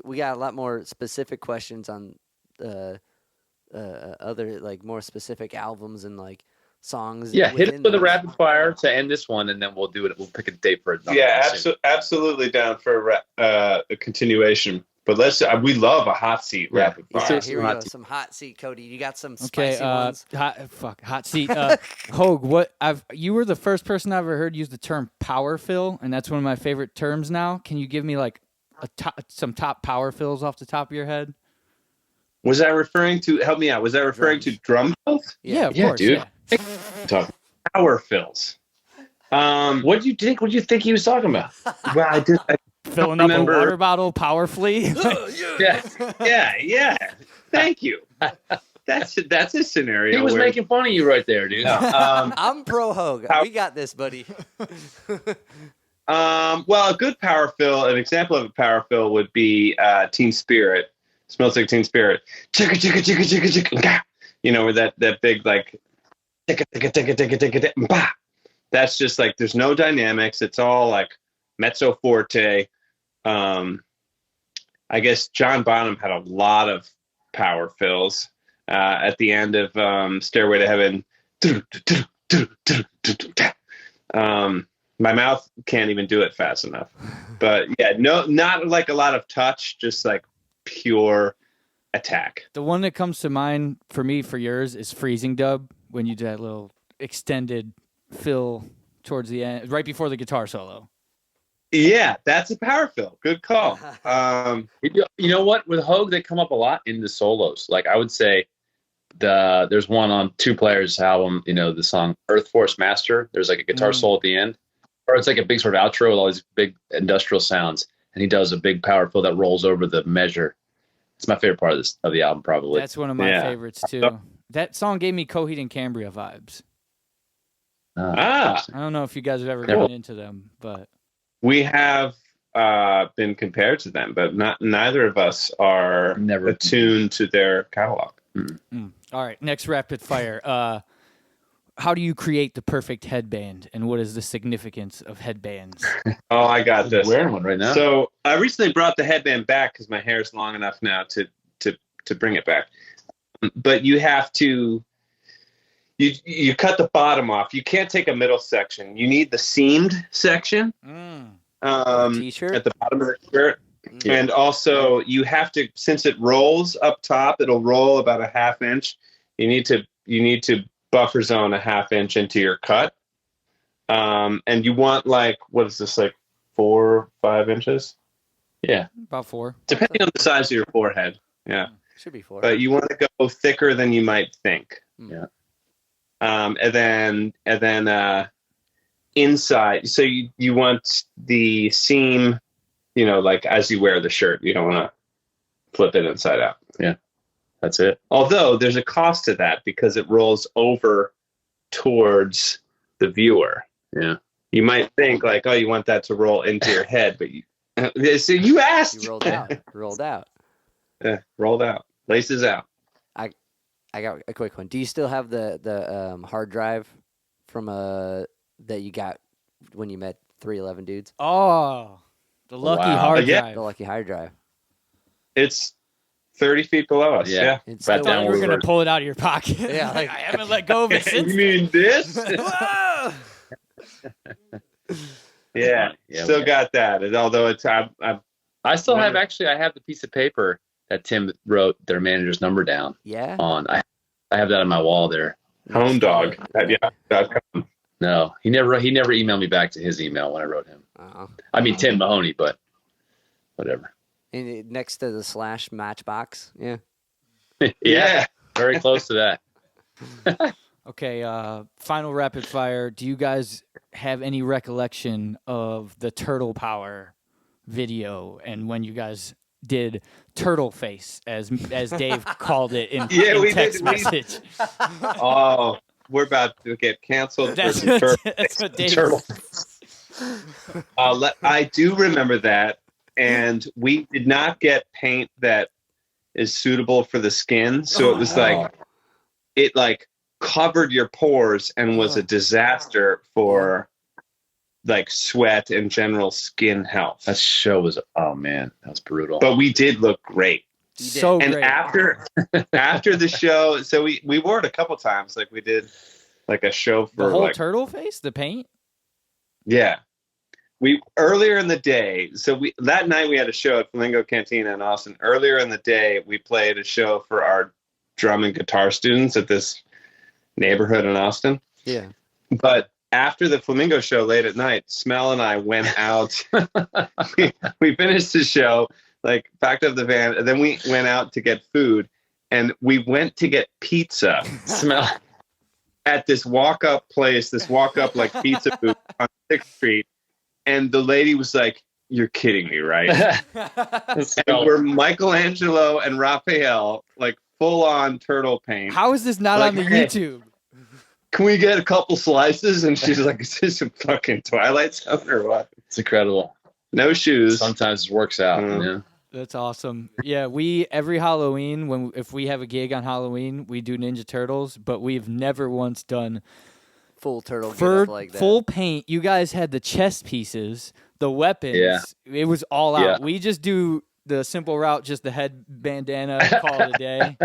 we got a lot more specific questions on other like more specific albums and like songs. Yeah, hit us within with a those. rapid fire to end this one, and then we'll do it. We'll pick a date for it. Yeah, absolutely down for a continuation. But we love a hot seat rapid Yeah, fire. here we Hot go. seat. Some hot seat, Cody. You got some okay, spicy ones. hot seat. Hoag, you were the first person I've ever heard use the term power fill, and that's one of my favorite terms now. Can you give me like some top power fills off the top of your head? Was that referring to? Help me out. Was that referring to drum fills? Yeah, of Yeah, course. dude. Yeah. Talk. Power fills. What do you think? What do you think he was talking about? Well, filling up a water bottle powerfully. Yeah. Thank you. That's a scenario. He was making fun of you right there, dude. I'm pro Hoag. We got this, buddy. Well, a good power fill, an example of a power fill would be Teen Spirit. Smells like Teen Spirit. Chicka, chicka, chicka, chicka, chicka. You know, where that big, like, chicka, chicka, chicka, chicka, chicka, chicka. That's just like, there's no dynamics. It's all like mezzo forte. I guess John Bonham had a lot of power fills at the end of Stairway to Heaven. My mouth can't even do it fast enough. But yeah, no, not like a lot of touch, just like pure attack. The one that comes to mind for me for yours is Freezing Dub, when you do that little extended fill towards the end, right before the guitar solo. Yeah, that's a power fill. Good call. You know what? With Hoag, they come up a lot in the solos. Like I would say, there's one on Two Players' album. You know, the song "Earth Force Master." There's like a guitar solo at the end, or it's like a big sort of outro with all these big industrial sounds, and he does a big power fill that rolls over the measure. It's my favorite part of the album, probably. That's one of my favorites too. That song gave me Coheed and Cambria vibes. I don't know if you guys have ever gotten into them, but we have been compared to them, but neither of us are attuned to their catalog. All right, next rapid fire. How do you create the perfect headband, and what is the significance of headbands? Oh, I got this. I'm wearing one right now. So I recently brought the headband back because my hair is long enough now to bring it back. But you have to you cut the bottom off. You can't take a middle section. You need the seamed section T-shirt at the bottom of the shirt. Yeah. And also you have to, since it rolls up top, it'll roll about a half inch. You need to buffer zone a half inch into your cut. And you want like, what is this, like 4 or 5 inches? Yeah. About 4. Depending on the size of your forehead. Yeah. Should be 4. But you want to go thicker than you might think. Yeah. And then inside, so you want the seam, you know, like as you wear the shirt, you don't want to flip it inside out. Yeah. That's it. Although there's a cost to that because it rolls over towards the viewer. Yeah. You might think like, oh, you want that to roll into your head, but so you asked. You rolled out. Yeah, rolled out. Laces out. I got a quick one. Do you still have the hard drive from that you got when you met 311 dudes? Oh, the lucky hard drive. The lucky hard drive. It's 30 feet below us. Yeah. I thought you were going to pull it out of your pocket. Yeah. Like, I haven't let go of it since. You mean this? Yeah. Still got that. And although it's, I still have, actually, I have the piece of paper that Tim wrote their manager's number down on. I have that on my wall there. Home dog at yahoo.com. No, he never emailed me back to his email when I wrote him. I mean, Tim Mahoney, but whatever. And next to the / Matchbox. Yeah. Yeah. Very close to that. Okay, final rapid fire. Do you guys have any recollection of the Turtle Power video and when you guys did Turtle Face, as Dave called it in text message? Oh, we're about to get canceled. That's what Dave. Turtle. I do remember that, and we did not get paint that is suitable for the skin, so it was like it like covered your pores and was a disaster for like sweat and general skin health. That show was, oh man, that was brutal. But we did look great. So and great. after the show, so we wore it a couple times. Like we did like a show for the whole like, turtle face, the paint. Yeah. We earlier in the day, that night we had a show at Flamingo Cantina in Austin. Earlier in the day, we played a show for our drum and guitar students at this neighborhood in Austin. Yeah. But after the Flamingo show late at night, Smell and I went out. we finished the show, like packed up the van, and then we went out to get food, and we went to get pizza. Smell at this walk-up place, like pizza booth on 6th Street. And the lady was like, you're kidding me, right? And we're Michelangelo and Raphael, like full on turtle paint. How is this not Like, on the hey. YouTube? Can we get a couple slices? And she's like, is this a fucking Twilight Zone or what? It's incredible. No shoes. Sometimes it works out. Mm. You know? That's awesome. Yeah, every Halloween if we have a gig on Halloween, we do Ninja Turtles, but we've never once done Full turtle get up like that. full paint. You guys had the chest pieces, the weapons. Yeah. It was all out. Yeah. We just do the simple route, just the head bandana, call it a day.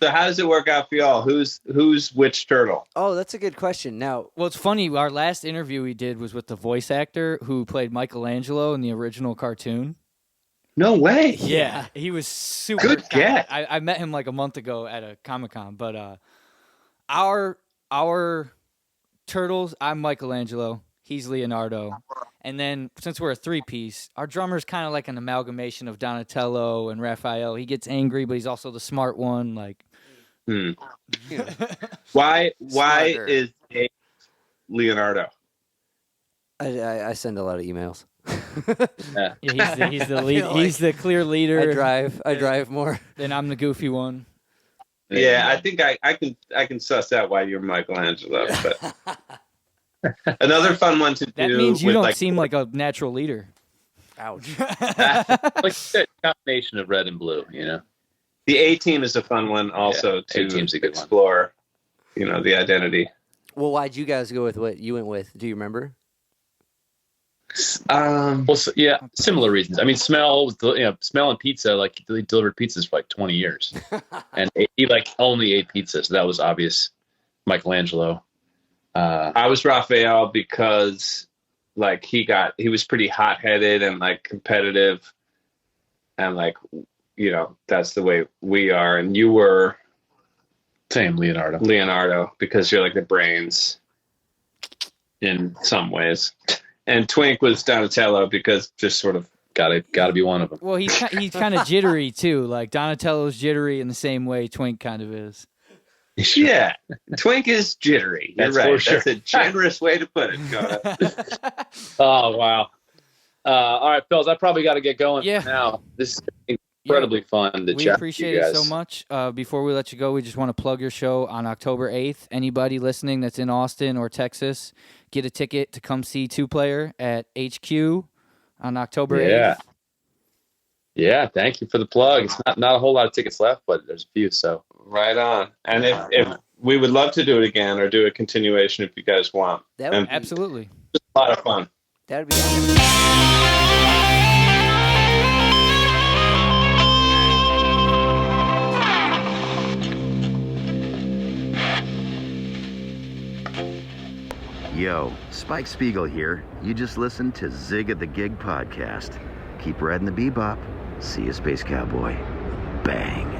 So how does it work out for y'all? Who's which turtle? Oh, that's a good question. Now, Well, it's funny. Our last interview we did was with the voice actor who played Michelangelo in the original cartoon. No way. Yeah, he was super. Good get. I met him like a month ago at a Comic-Con, but our turtles, I'm Michelangelo, he's Leonardo, and then since we're a three-piece, our drummer's kind of like an amalgamation of Donatello and Raphael. He gets angry, but he's also the smart one. Like, Why Smarter. is Dave Leonardo? I send a lot of emails. yeah, he's the lead. feel He's the clear leader. I drive more. Then I'm the goofy one. Yeah, I think I can suss out why you're Michelangelo. But another fun one to That do. means you with, don't like, seem like a natural leader. Ouch. Like a combination of red and blue, you know. the A-Team is a fun one also to A-Team's a good one. explore. You know, the identity. Well, why'd you guys go with what you went with? Do you remember? Well, yeah, similar reasons. I mean, smell and pizza. Like he delivered pizzas for like 20 years, and he like only ate pizza, so that was obvious. Michelangelo. I was Raphael because like he was pretty hot-headed and like competitive, and like, you know, that's the way we are. And you were Same, Leonardo because you're like the brains in some ways. And Twink was Donatello because just sort of Gotta be one of them. Well, he's kind of jittery too. Like Donatello's jittery in the same way Twink kind of is. yeah. Twink is jittery. You're That's right. for sure. That's a generous way to put it. Got Oh wow! All right, fellas, I probably got to get going Yeah. now. This is incredibly fun to We chat appreciate with you it guys. so much. Before we let you go, we just want to plug your show on October 8th. Anybody listening that's in Austin or Texas, get a ticket to come see Two Player at HQ on October 8th. Yeah. Thank you for the plug. It's not a whole lot of tickets left, but there's a few. So right on. And if we would love to do it again or do a continuation if you guys want. That would, Absolutely. Just a lot of fun. that would be awesome. Yo, Spike Spiegel here. You just listened to Zig of the Gig podcast. Keep riding the bebop. See you, Space Cowboy. Bang.